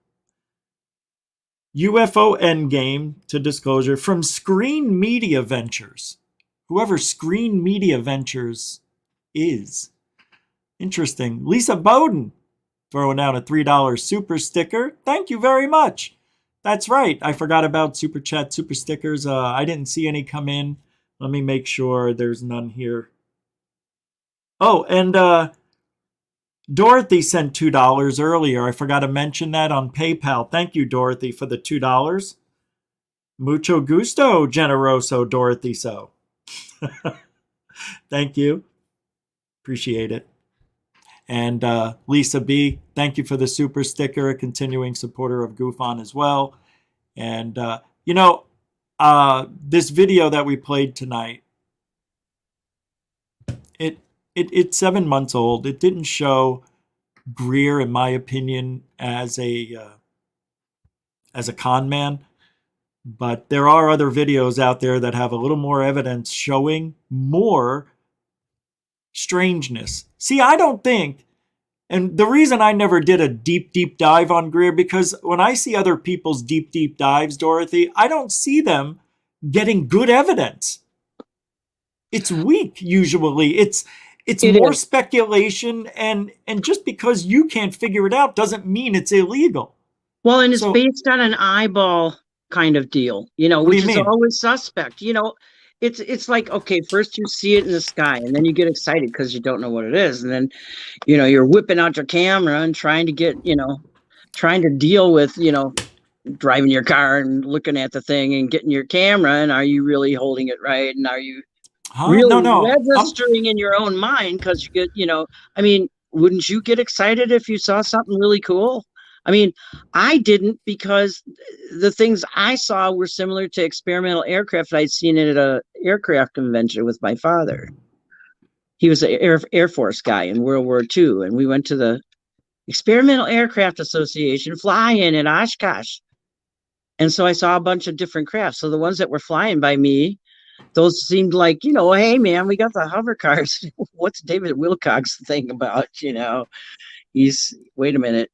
UFO Endgame to disclosure from Screen Media Ventures. Whoever Screen Media Ventures is. Interesting. Lisa Bowden throwing out a $3 super sticker. Thank you very much. That's right. I forgot about Super Chat, super stickers. I didn't see any come in. Let me make sure there's none here. Oh, and Dorothy sent $2 earlier. I forgot to mention that on PayPal. Thank you, Dorothy, for the $2. Mucho gusto, generoso, Dorothy. So, thank you. Appreciate it. And Lisa B, thank you for the super sticker, a continuing supporter of Goof On as well. And, this video that we played tonight, it's 7 months old. It didn't show Greer, in my opinion, as a con man. But there are other videos out there that have a little more evidence showing more strangeness. See, I don't think, And the reason I never did a deep dive on Greer, because when I see other people's deep dives, Dorothy, I don't see them getting good evidence. It's weak usually. It's more speculation, and just because you can't figure it out doesn't mean it's illegal. Well, and it's based on an eyeball kind of deal, which is always suspect. It's like, okay, first you see it in the sky, and then you get excited because you don't know what it is, and then you're whipping out your camera and trying to deal with driving your car and looking at the thing and getting your camera, and are you really holding it right, and are you really registering in your own mind? Because you get wouldn't you get excited if you saw something really cool? I mean, I didn't, because the things I saw were similar to experimental aircraft I'd seen at an aircraft convention with my father. He was an Air Force guy in World War II, and we went to the Experimental Aircraft Association fly-in at Oshkosh. And so I saw a bunch of different crafts. So the ones that were flying by me, those seemed like, hey, man, we got the hover cars. What's David Wilcock's thing about, wait a minute.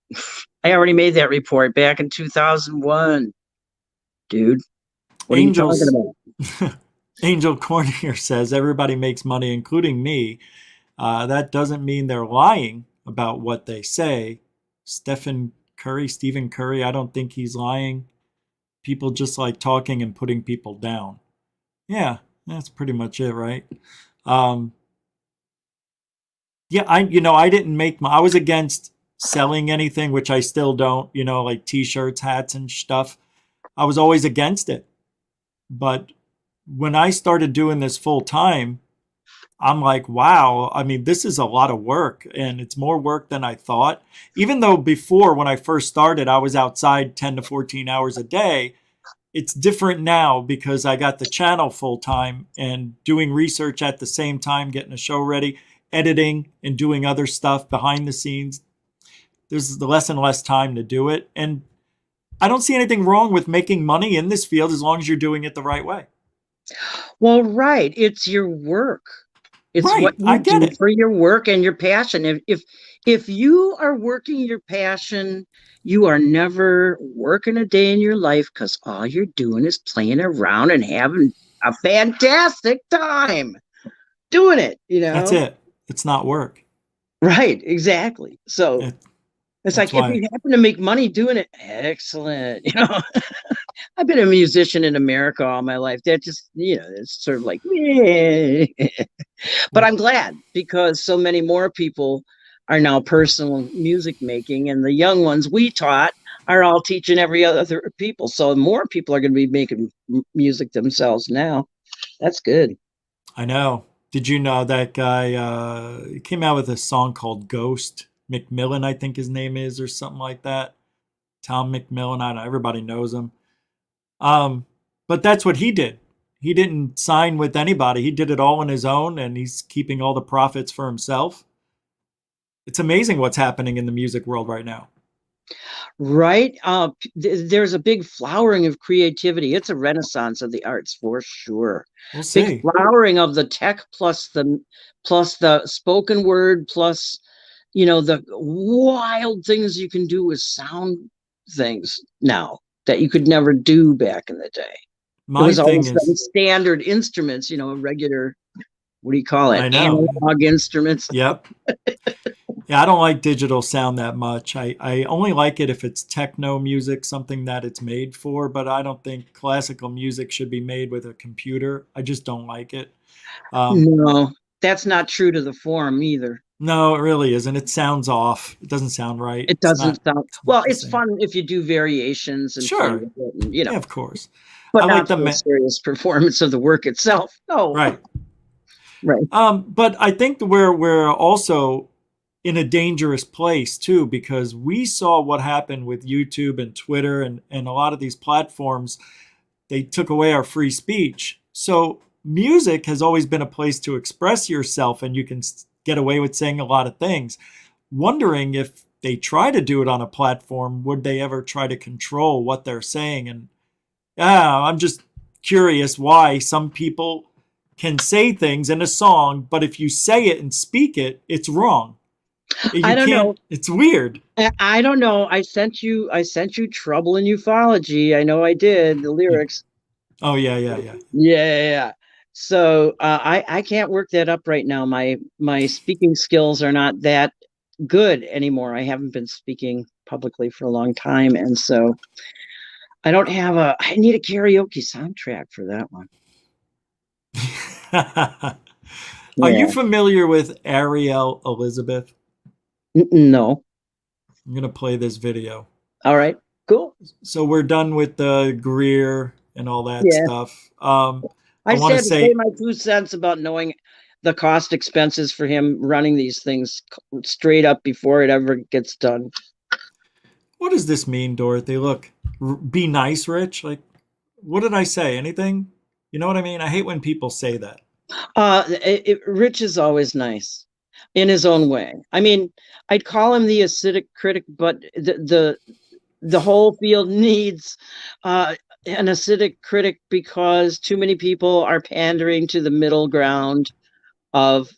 I already made that report back in 2001, dude. What are you talking about? Angel Cornier says everybody makes money, including me. That doesn't mean they're lying about what they say. Stephen Curry, I don't think he's lying. People just like talking and putting people down. Yeah, that's pretty much it, right? Yeah, I didn't make I was against selling anything, which I still don't, like t-shirts, hats and stuff. I was always against it. But when I started doing this full time, I'm like, wow, I mean, this is a lot of work, and it's more work than I thought. Even though before, when I first started, I was outside 10 to 14 hours a day, it's different now because I got the channel full time and doing research at the same time, getting a show ready, editing and doing other stuff behind the scenes. There's less and less time to do it. And I don't see anything wrong with making money in this field as long as you're doing it the right way. Well, right. It's your work. It's right. what you do for your work and your passion. If you are working your passion, you are never working a day in your life, because all you're doing is playing around and having a fantastic time doing it. That's it. It's not work. Right. Exactly. So it's like, if you happen to make money doing it, excellent. I've been a musician in America all my life. That just, it's sort of like, meh. But I'm glad, because so many more people are now personal music making, and the young ones we taught are all teaching every other people. So more people are going to be making music themselves now. That's good. I know. Did you know that guy came out with a song called Ghost? McMillan, I think his name is, or something like that. Tom McMillan, I don't know, everybody knows him. But that's what he did. He didn't sign with anybody. He did it all on his own, and he's keeping all the profits for himself. It's amazing what's happening in the music world right now. Right. There's a big flowering of creativity. It's a renaissance of the arts for sure. We'll see. Big flowering of the tech plus the spoken word plus the wild things you can do with sound things now that you could never do back in the day. My it was thing always is standard instruments, regular, what do you call it? I know. Analog instruments. Yep. Yeah, I don't like digital sound that much. I only like it if it's techno music, something that it's made for, but I don't think classical music should be made with a computer. I just don't like it. No, that's not true to the form either. No, it really isn't. It sounds off. It doesn't sound right. It doesn't sound well. It's fun if you do variations and sure, and, yeah, of course. But I not like the serious performance of the work itself. No, right. But I think we're also in a dangerous place too, because we saw what happened with YouTube and Twitter and a lot of these platforms. They took away our free speech. So music has always been a place to express yourself, and you can get away with saying a lot of things. Wondering if they try to do it on a platform, would they ever try to control what they're saying? And I'm just curious why some people can say things in a song, but if you say it and speak it, it's wrong. I don't know. It's weird. I don't know. I sent you Trouble in Ufology. I know I did the lyrics. Oh yeah. Yeah. So I can't work that up right now. My speaking skills are not that good anymore. I haven't been speaking publicly for a long time, and so I don't have I need a karaoke soundtrack for that one. Are you familiar with Ariel Elizabeth? No. I'm going to play this video. All right. Cool. So we're done with the Greer and all that stuff. I want to say my 2 cents about knowing the cost expenses for him running these things straight up before it ever gets done. What does this mean, Dorothy? Look, be nice, Rich. Like, what did I say? Anything? You know what I mean? I hate when people say that. Rich is always nice in his own way. I mean, I'd call him the acidic critic, but the whole field needs an acidic critic because too many people are pandering to the middle ground of,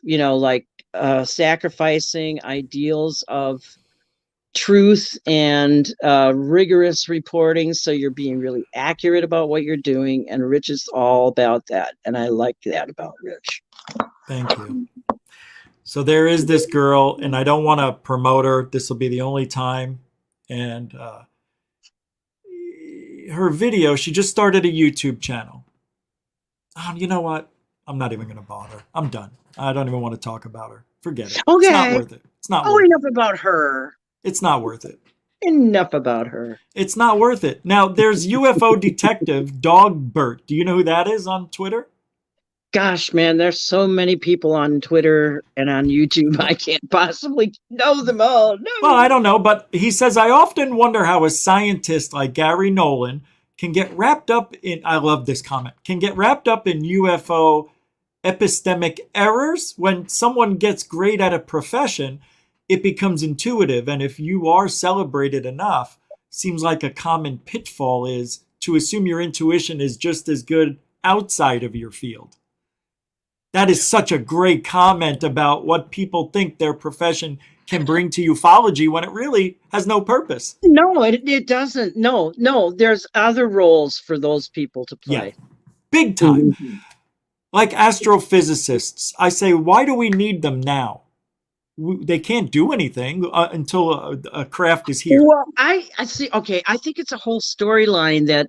sacrificing ideals of truth and rigorous reporting, so you're being really accurate about what you're doing, and Rich is all about that, and I like that about Rich. Thank you. So there is this girl, and I don't want to promote her. This will be the only time. And her video, she just started a YouTube channel. You know what? I'm not even going to bother. I'm done. I don't even want to talk about her. Forget it. Okay. It's not worth it. It's not worth enough about her. It's not worth it. Enough about her. It's not worth it. Now, there's UFO detective Dogbert. Do you know who that is on Twitter? Gosh, man, there's so many people on Twitter and on YouTube. I can't possibly know them all. No. Well, I don't know, but he says, I often wonder how a scientist like Gary Nolan can get wrapped up in, I love this comment, can get wrapped up in UFO epistemic errors. When someone gets great at a profession, it becomes intuitive. And if you are celebrated enough, seems like a common pitfall is to assume your intuition is just as good outside of your field. That is such a great comment about what people think their profession can bring to ufology when it really has no purpose. No, it doesn't. No, there's other roles for those people to play. Yeah, big time. Mm-hmm. Like astrophysicists, I say, why do we need them now? They can't do anything until a craft is here. Well, I see. Okay, I think it's a whole storyline that,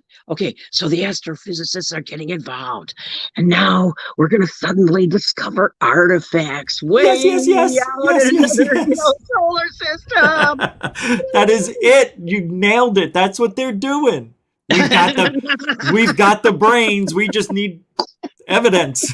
so the astrophysicists are getting involved, and now we're going to suddenly discover artifacts way out in another solar system. That is it. You nailed it. That's what they're doing. We've got the brains. We just need evidence.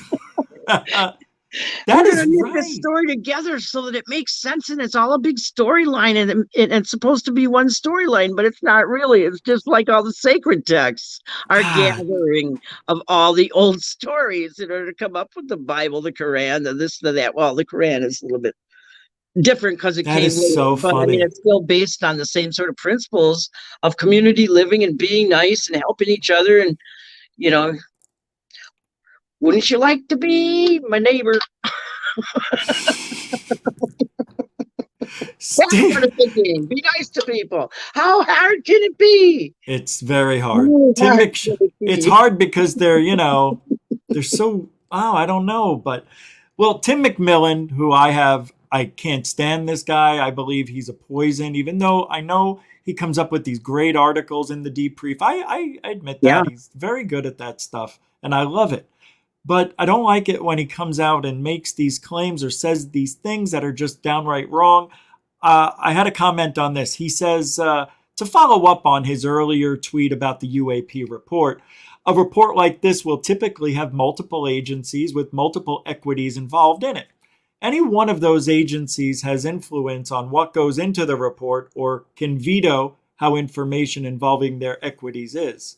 We're going to knit this story together so that it makes sense, and it's all a big storyline, and it's supposed to be one storyline, but it's not really. It's just like all the sacred texts are gathering of all the old stories in order to come up with the Bible, the Quran, the this, the that. Well, the Quran is a little bit different because it came later, so but funny. I mean, it's still based on the same sort of principles of community living and being nice and helping each other, and wouldn't you like to be my neighbor? That's what I'm thinking. Be nice to people. How hard can it be? It's very hard. It's hard because they're so, I don't know. But, well, Tim McMillan, who I can't stand this guy. I believe he's a poison, even though I know he comes up with these great articles in the debrief. I admit that. He's very good at that stuff, and I love it. But I don't like it when he comes out and makes these claims or says these things that are just downright wrong. I had a comment on this. He says, to follow up on his earlier tweet about the UAP report, a report like this will typically have multiple agencies with multiple equities involved in it. Any one of those agencies has influence on what goes into the report or can veto how information involving their equities is,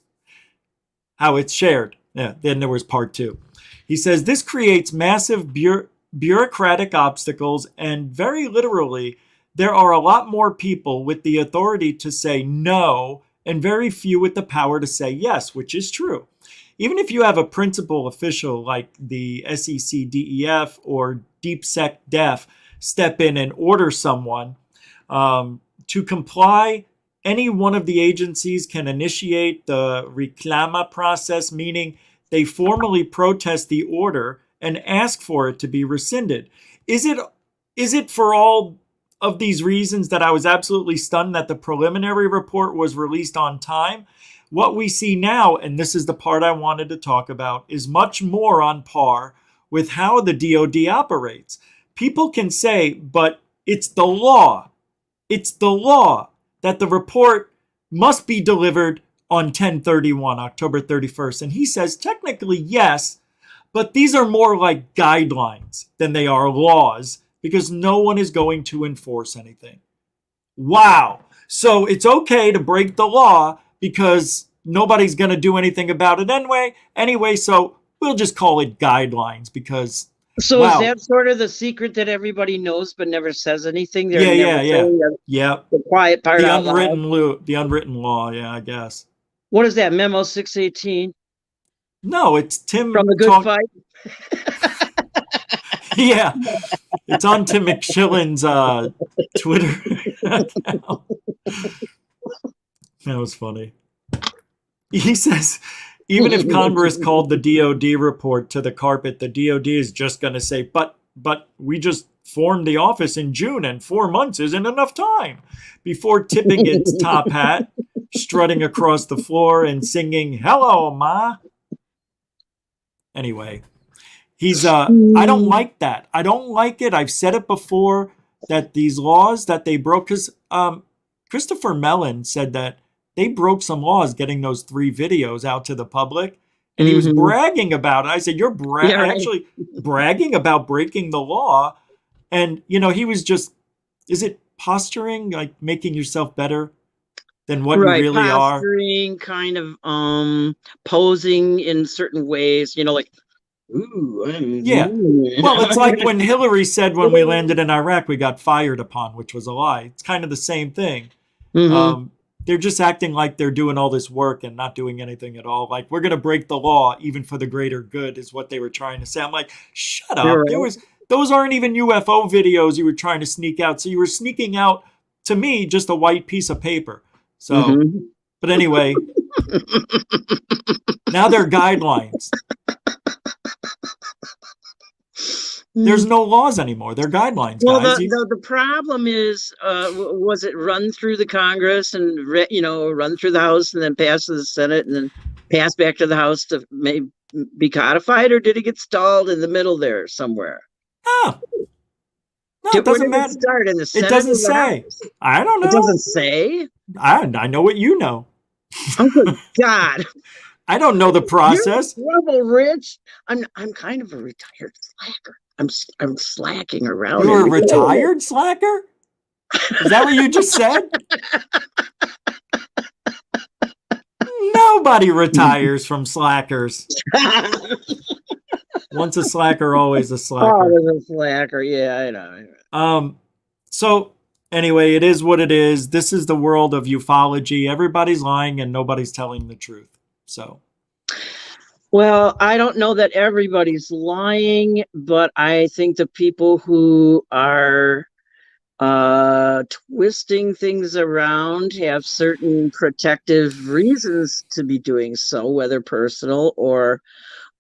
how it's shared. Yeah, then there was part 2. He says, this creates massive bureaucratic obstacles, and very literally, there are a lot more people with the authority to say no and very few with the power to say yes, which is true. Even if you have a principal official like the SEC DEF or DeepSec Def step in and order someone to comply. Any one of the agencies can initiate the reclama process, meaning they formally protest the order and ask for it to be rescinded. Is it for all of these reasons that I was absolutely stunned that the preliminary report was released on time? What we see now, and this is the part I wanted to talk about, is much more on par with how the DoD operates. People can say, but it's the law. It's the law that the report must be delivered on 10/31, October 31st. And he says, technically, yes, but these are more like guidelines than they are laws because no one is going to enforce anything. Wow. So it's okay to break the law because nobody's going to do anything about it anyway. So we'll just call it guidelines because. So wow. Is that sort of the secret that everybody knows but never says anything? Yeah. The quiet part. The unwritten law. Yeah, I guess. What is that? Memo 618? No, it's Tim from the Good Fight. Yeah, it's on Tim McShillen's Twitter account. That was funny. He says, even if Congress called the DOD report to the carpet, the DOD is just going to say, but we just formed the office in June and 4 months isn't enough time, before tipping its top hat, strutting across the floor and singing, "Hello, Ma." Anyway, he's I don't like that. I don't like it. I've said it before that these laws that they broke, because Christopher Mellon said that they broke some laws getting those 3 videos out to the public, and he was bragging about it. I said, "You're actually bragging about breaking the law," and he was just, is it posturing, like making yourself better than what you really posturing, kind of posing in certain ways, like, ooh. Yeah. Well, it's like when Hillary said when we landed in Iraq, we got fired upon, which was a lie. It's kind of the same thing. They're just acting like they're doing all this work and not doing anything at all. Like, we're going to break the law even for the greater good is what they were trying to say. I'm like, shut up. Right. Those aren't even UFO videos you were trying to sneak out. So you were sneaking out, to me, just a white piece of paper. So, but anyway, now they're guidelines. There's no laws anymore. They're guidelines, well, guys. The problem is, was it run through the Congress and, run through the House and then pass to the Senate and then pass back to the House to maybe be codified, or did it get stalled in the middle there somewhere? No, it doesn't matter. Start in the Senate? It doesn't say. I don't know. It doesn't say? I know what you know. Oh, good God. I don't know the process. You're in trouble, Rich. I'm kind of a retired slacker. I'm slacking around. You're a retired slacker? Is that what you just said? Nobody retires from slackers. Once a slacker, always a slacker. Always a slacker. Yeah, I know. So anyway, it is what it is. This is the world of ufology. Everybody's lying and nobody's telling the truth. So. Well, I don't know that everybody's lying, but I think the people who are twisting things around have certain protective reasons to be doing so, whether personal or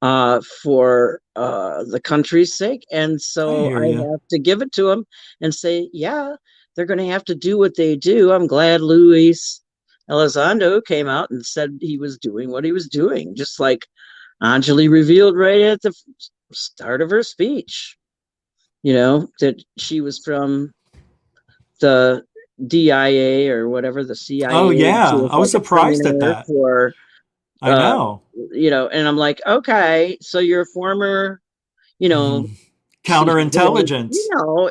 for the country's sake. And so I have to give it to them and say, yeah, they're going to have to do what they do. I'm glad Luis Elizondo came out and said he was doing what he was doing, just like Anjali revealed right at the start of her speech, that she was from the DIA or whatever, the CIA. Oh, yeah. I was surprised at that. I know. And I'm like, okay, so you're a former, counterintelligence.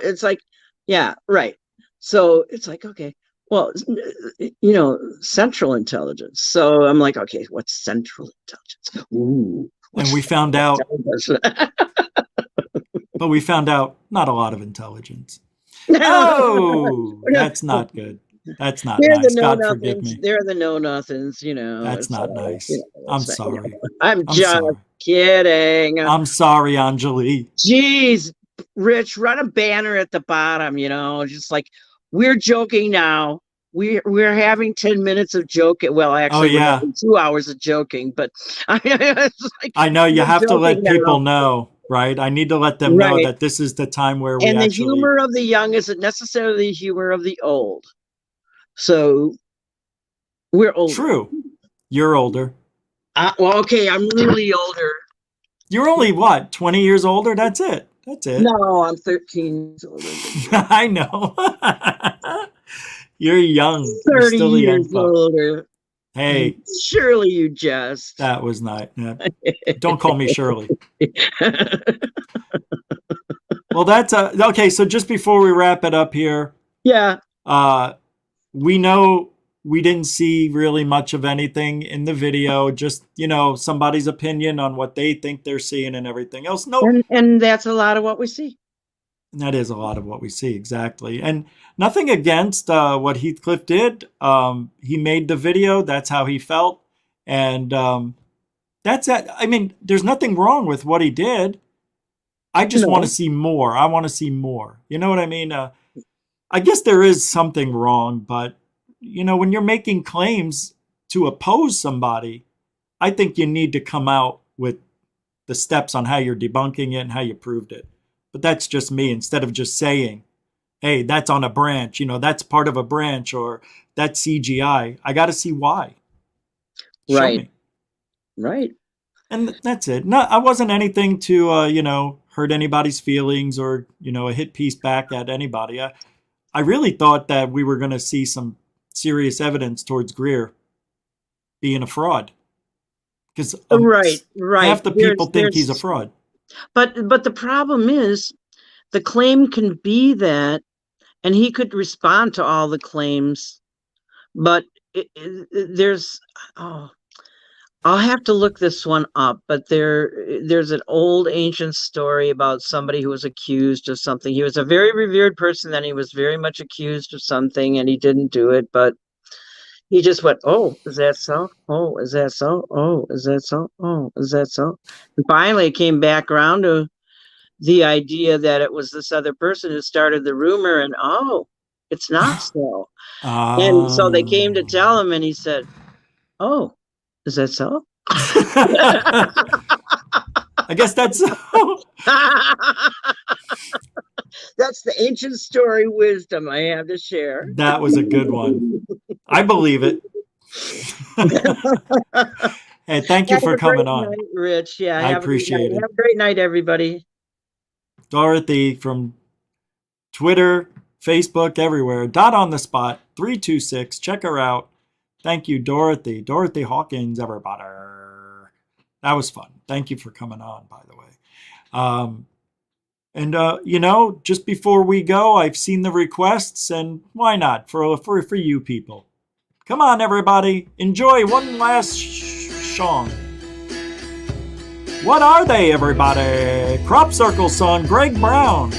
It's like, yeah, right. So it's like, okay, well, central intelligence. So I'm like, okay, what's central intelligence? Ooh. And we found out, but we found out not a lot of intelligence. Oh, that's not good. That's not nice. God forgive me. They're the know-nothings, That's not nice. I'm sorry. I'm just kidding. I'm sorry, Anjali. Jeez, Rich, run a banner at the bottom, just like, we're joking now. We're having 10 minutes of joking. Well, actually, we're having 2 hours of joking, but I know you have to let people know, right? I need to let them know that this is the time where we and actually... the humor of the young isn't necessarily the humor of the old. So we're older. True. You're older. Well, okay, I'm really older. You're only, what, 20 years older? That's it. No, I'm 13 years older. I know. You're young. 30 You're still a young years buck. older. Hey. Surely you jest. That was not. Don't call me Shirley. Well, that's okay. So just before we wrap it up here. Yeah. We know we didn't see really much of anything in the video. Just, somebody's opinion on what they think they're seeing and everything else. No. And that's a lot of what we see. That is a lot of what we see, exactly. And nothing against what Heathcliff did. He made the video. That's how he felt. And that's it. I mean, there's nothing wrong with what he did. I just want to see more. I want to see more. You know what I mean? I guess there is something wrong, but, when you're making claims to oppose somebody, I think you need to come out with the steps on how you're debunking it and how you proved it. But that's just me, instead of just saying, hey, that's on a branch, that's part of a branch, or that's CGI. I got to see why. Show me. Right. And that's it. No, I wasn't anything to, hurt anybody's feelings or, a hit piece back at anybody. I really thought that we were going to see some serious evidence towards Greer being a fraud. Because right. half the people think he's a fraud. But the problem is, the claim can be that, and he could respond to all the claims, but I'll have to look this one up, but there's an old ancient story about somebody who was accused of something. He was a very revered person, then he was very much accused of something, and he didn't do it, but he just went, oh, is that so? Oh, is that so? Oh, is that so? Oh, is that so? And finally it came back around to the idea that it was this other person who started the rumor, and it's not so. And so they came to tell him, and he said, oh, is that so? I guess that's so. That's the ancient story wisdom I have to share. That was a good one. I believe it. Hey, thank you for coming on. Night, Rich. Yeah, I appreciate it. Have a great night, everybody. Dorothy from Twitter, Facebook, everywhere. Dot on the spot, 326. Check her out. Thank you, Dorothy. Dorothy Hawkins, everybody. That was fun. Thank you for coming on, by the way. Just before we go, I've seen the requests, and why not for you people? Come on, everybody. Enjoy one last song. What are they, everybody? Crop Circle song, Greg Brown.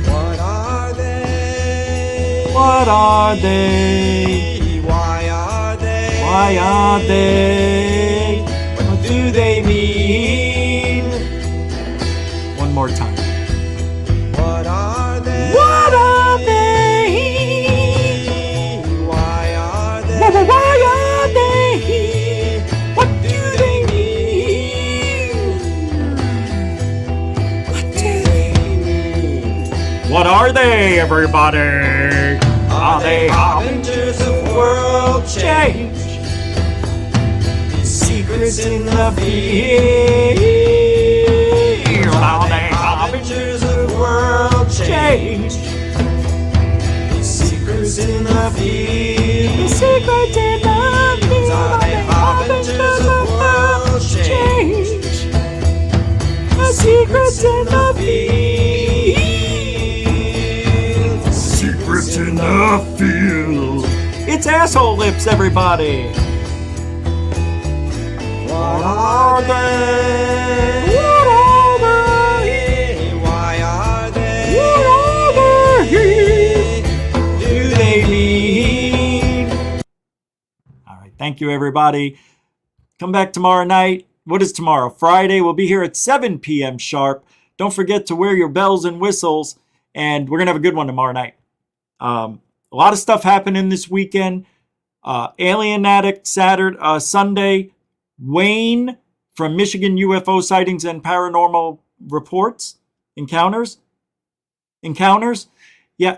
What are they? What are they? Why are they? Why are they? What do they mean? One more time. What are they? What are they? Why are they? Why are they? What do they mean? What do they mean? What are they, everybody? Are they harbingers of world change? Secrets in the field. Are they harbingers of world change? Secrets in the field. Secrets in the field. Are they harbingers of world change? Secrets in the field. Secrets in the field. It's asshole lips, everybody. What are they? What are they? Why are they? What are they? Do they mean? All right. Thank you, everybody. Come back tomorrow night. What is tomorrow? Friday. We'll be here at 7 p.m. sharp Don't forget to wear your bells and whistles, and we're going to have a good one tomorrow night. A lot of stuff happening this weekend. Alien Addict Sunday. Wayne from Michigan UFO Sightings and Paranormal Reports. Encounters. Yeah,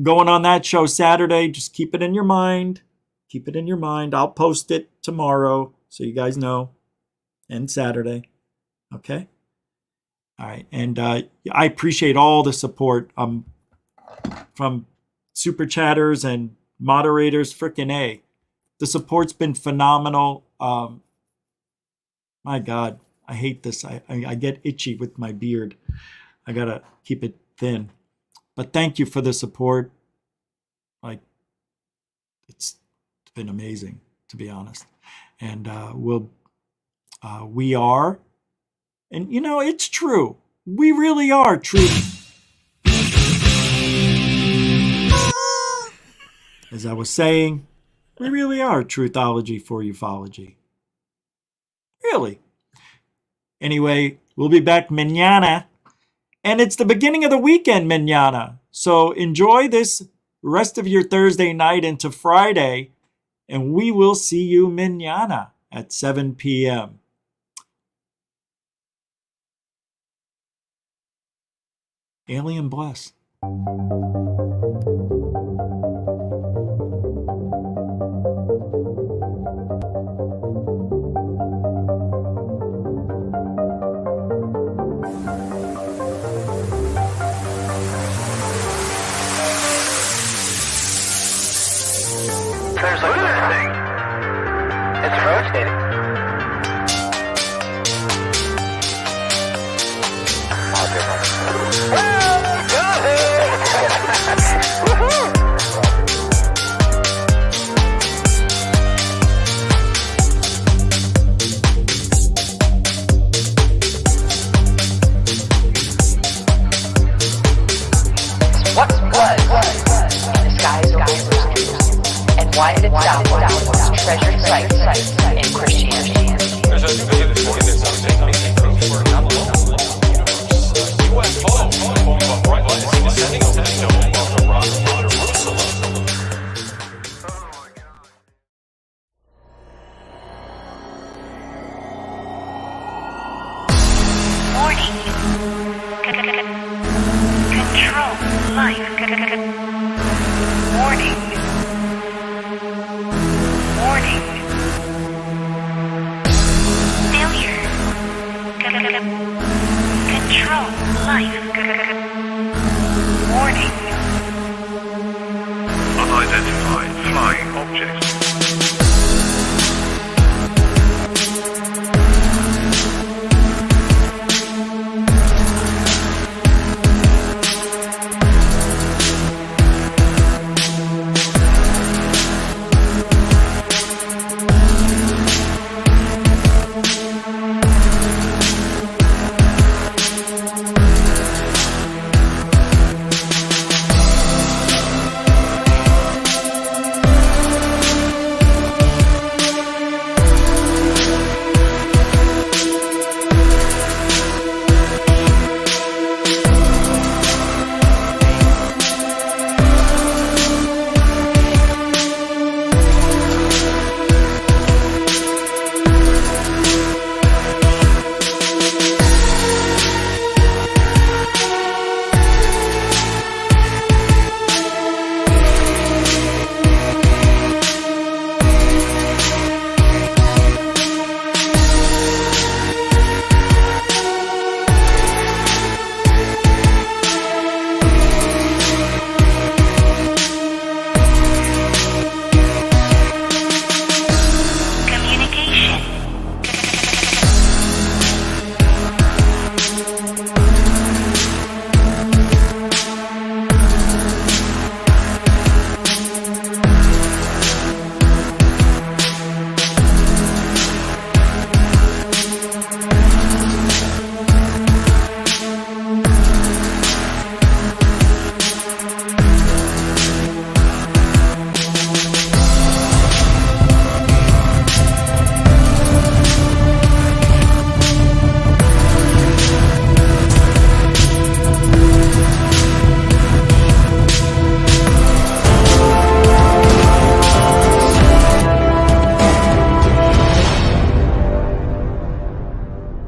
going on that show Saturday. Just keep it in your mind. Keep it in your mind. I'll post it tomorrow so you guys know. And Saturday. Okay? All right. And I appreciate all the support from super chatters and moderators. Frickin' A. The support's been phenomenal. My God, I hate this. I get itchy with my beard. I got to keep it thin. But thank you for the support. Like, it's been amazing, to be honest. And we are, and you know, it's true. We really are true. As I was saying, we really are truthology for ufology. Really. Anyway, we'll be back mañana. And it's the beginning of the weekend, mañana. So enjoy this rest of your Thursday night into Friday. And we will see you mañana at 7 p.m. Alien bless. Look at this thing. It's rotating. What was in the skies over and why did it stop one of the most treasured sites in Christianity? Warning. Control life. Warning. Warning. Failure. Control life. Warning. Unidentified flying object.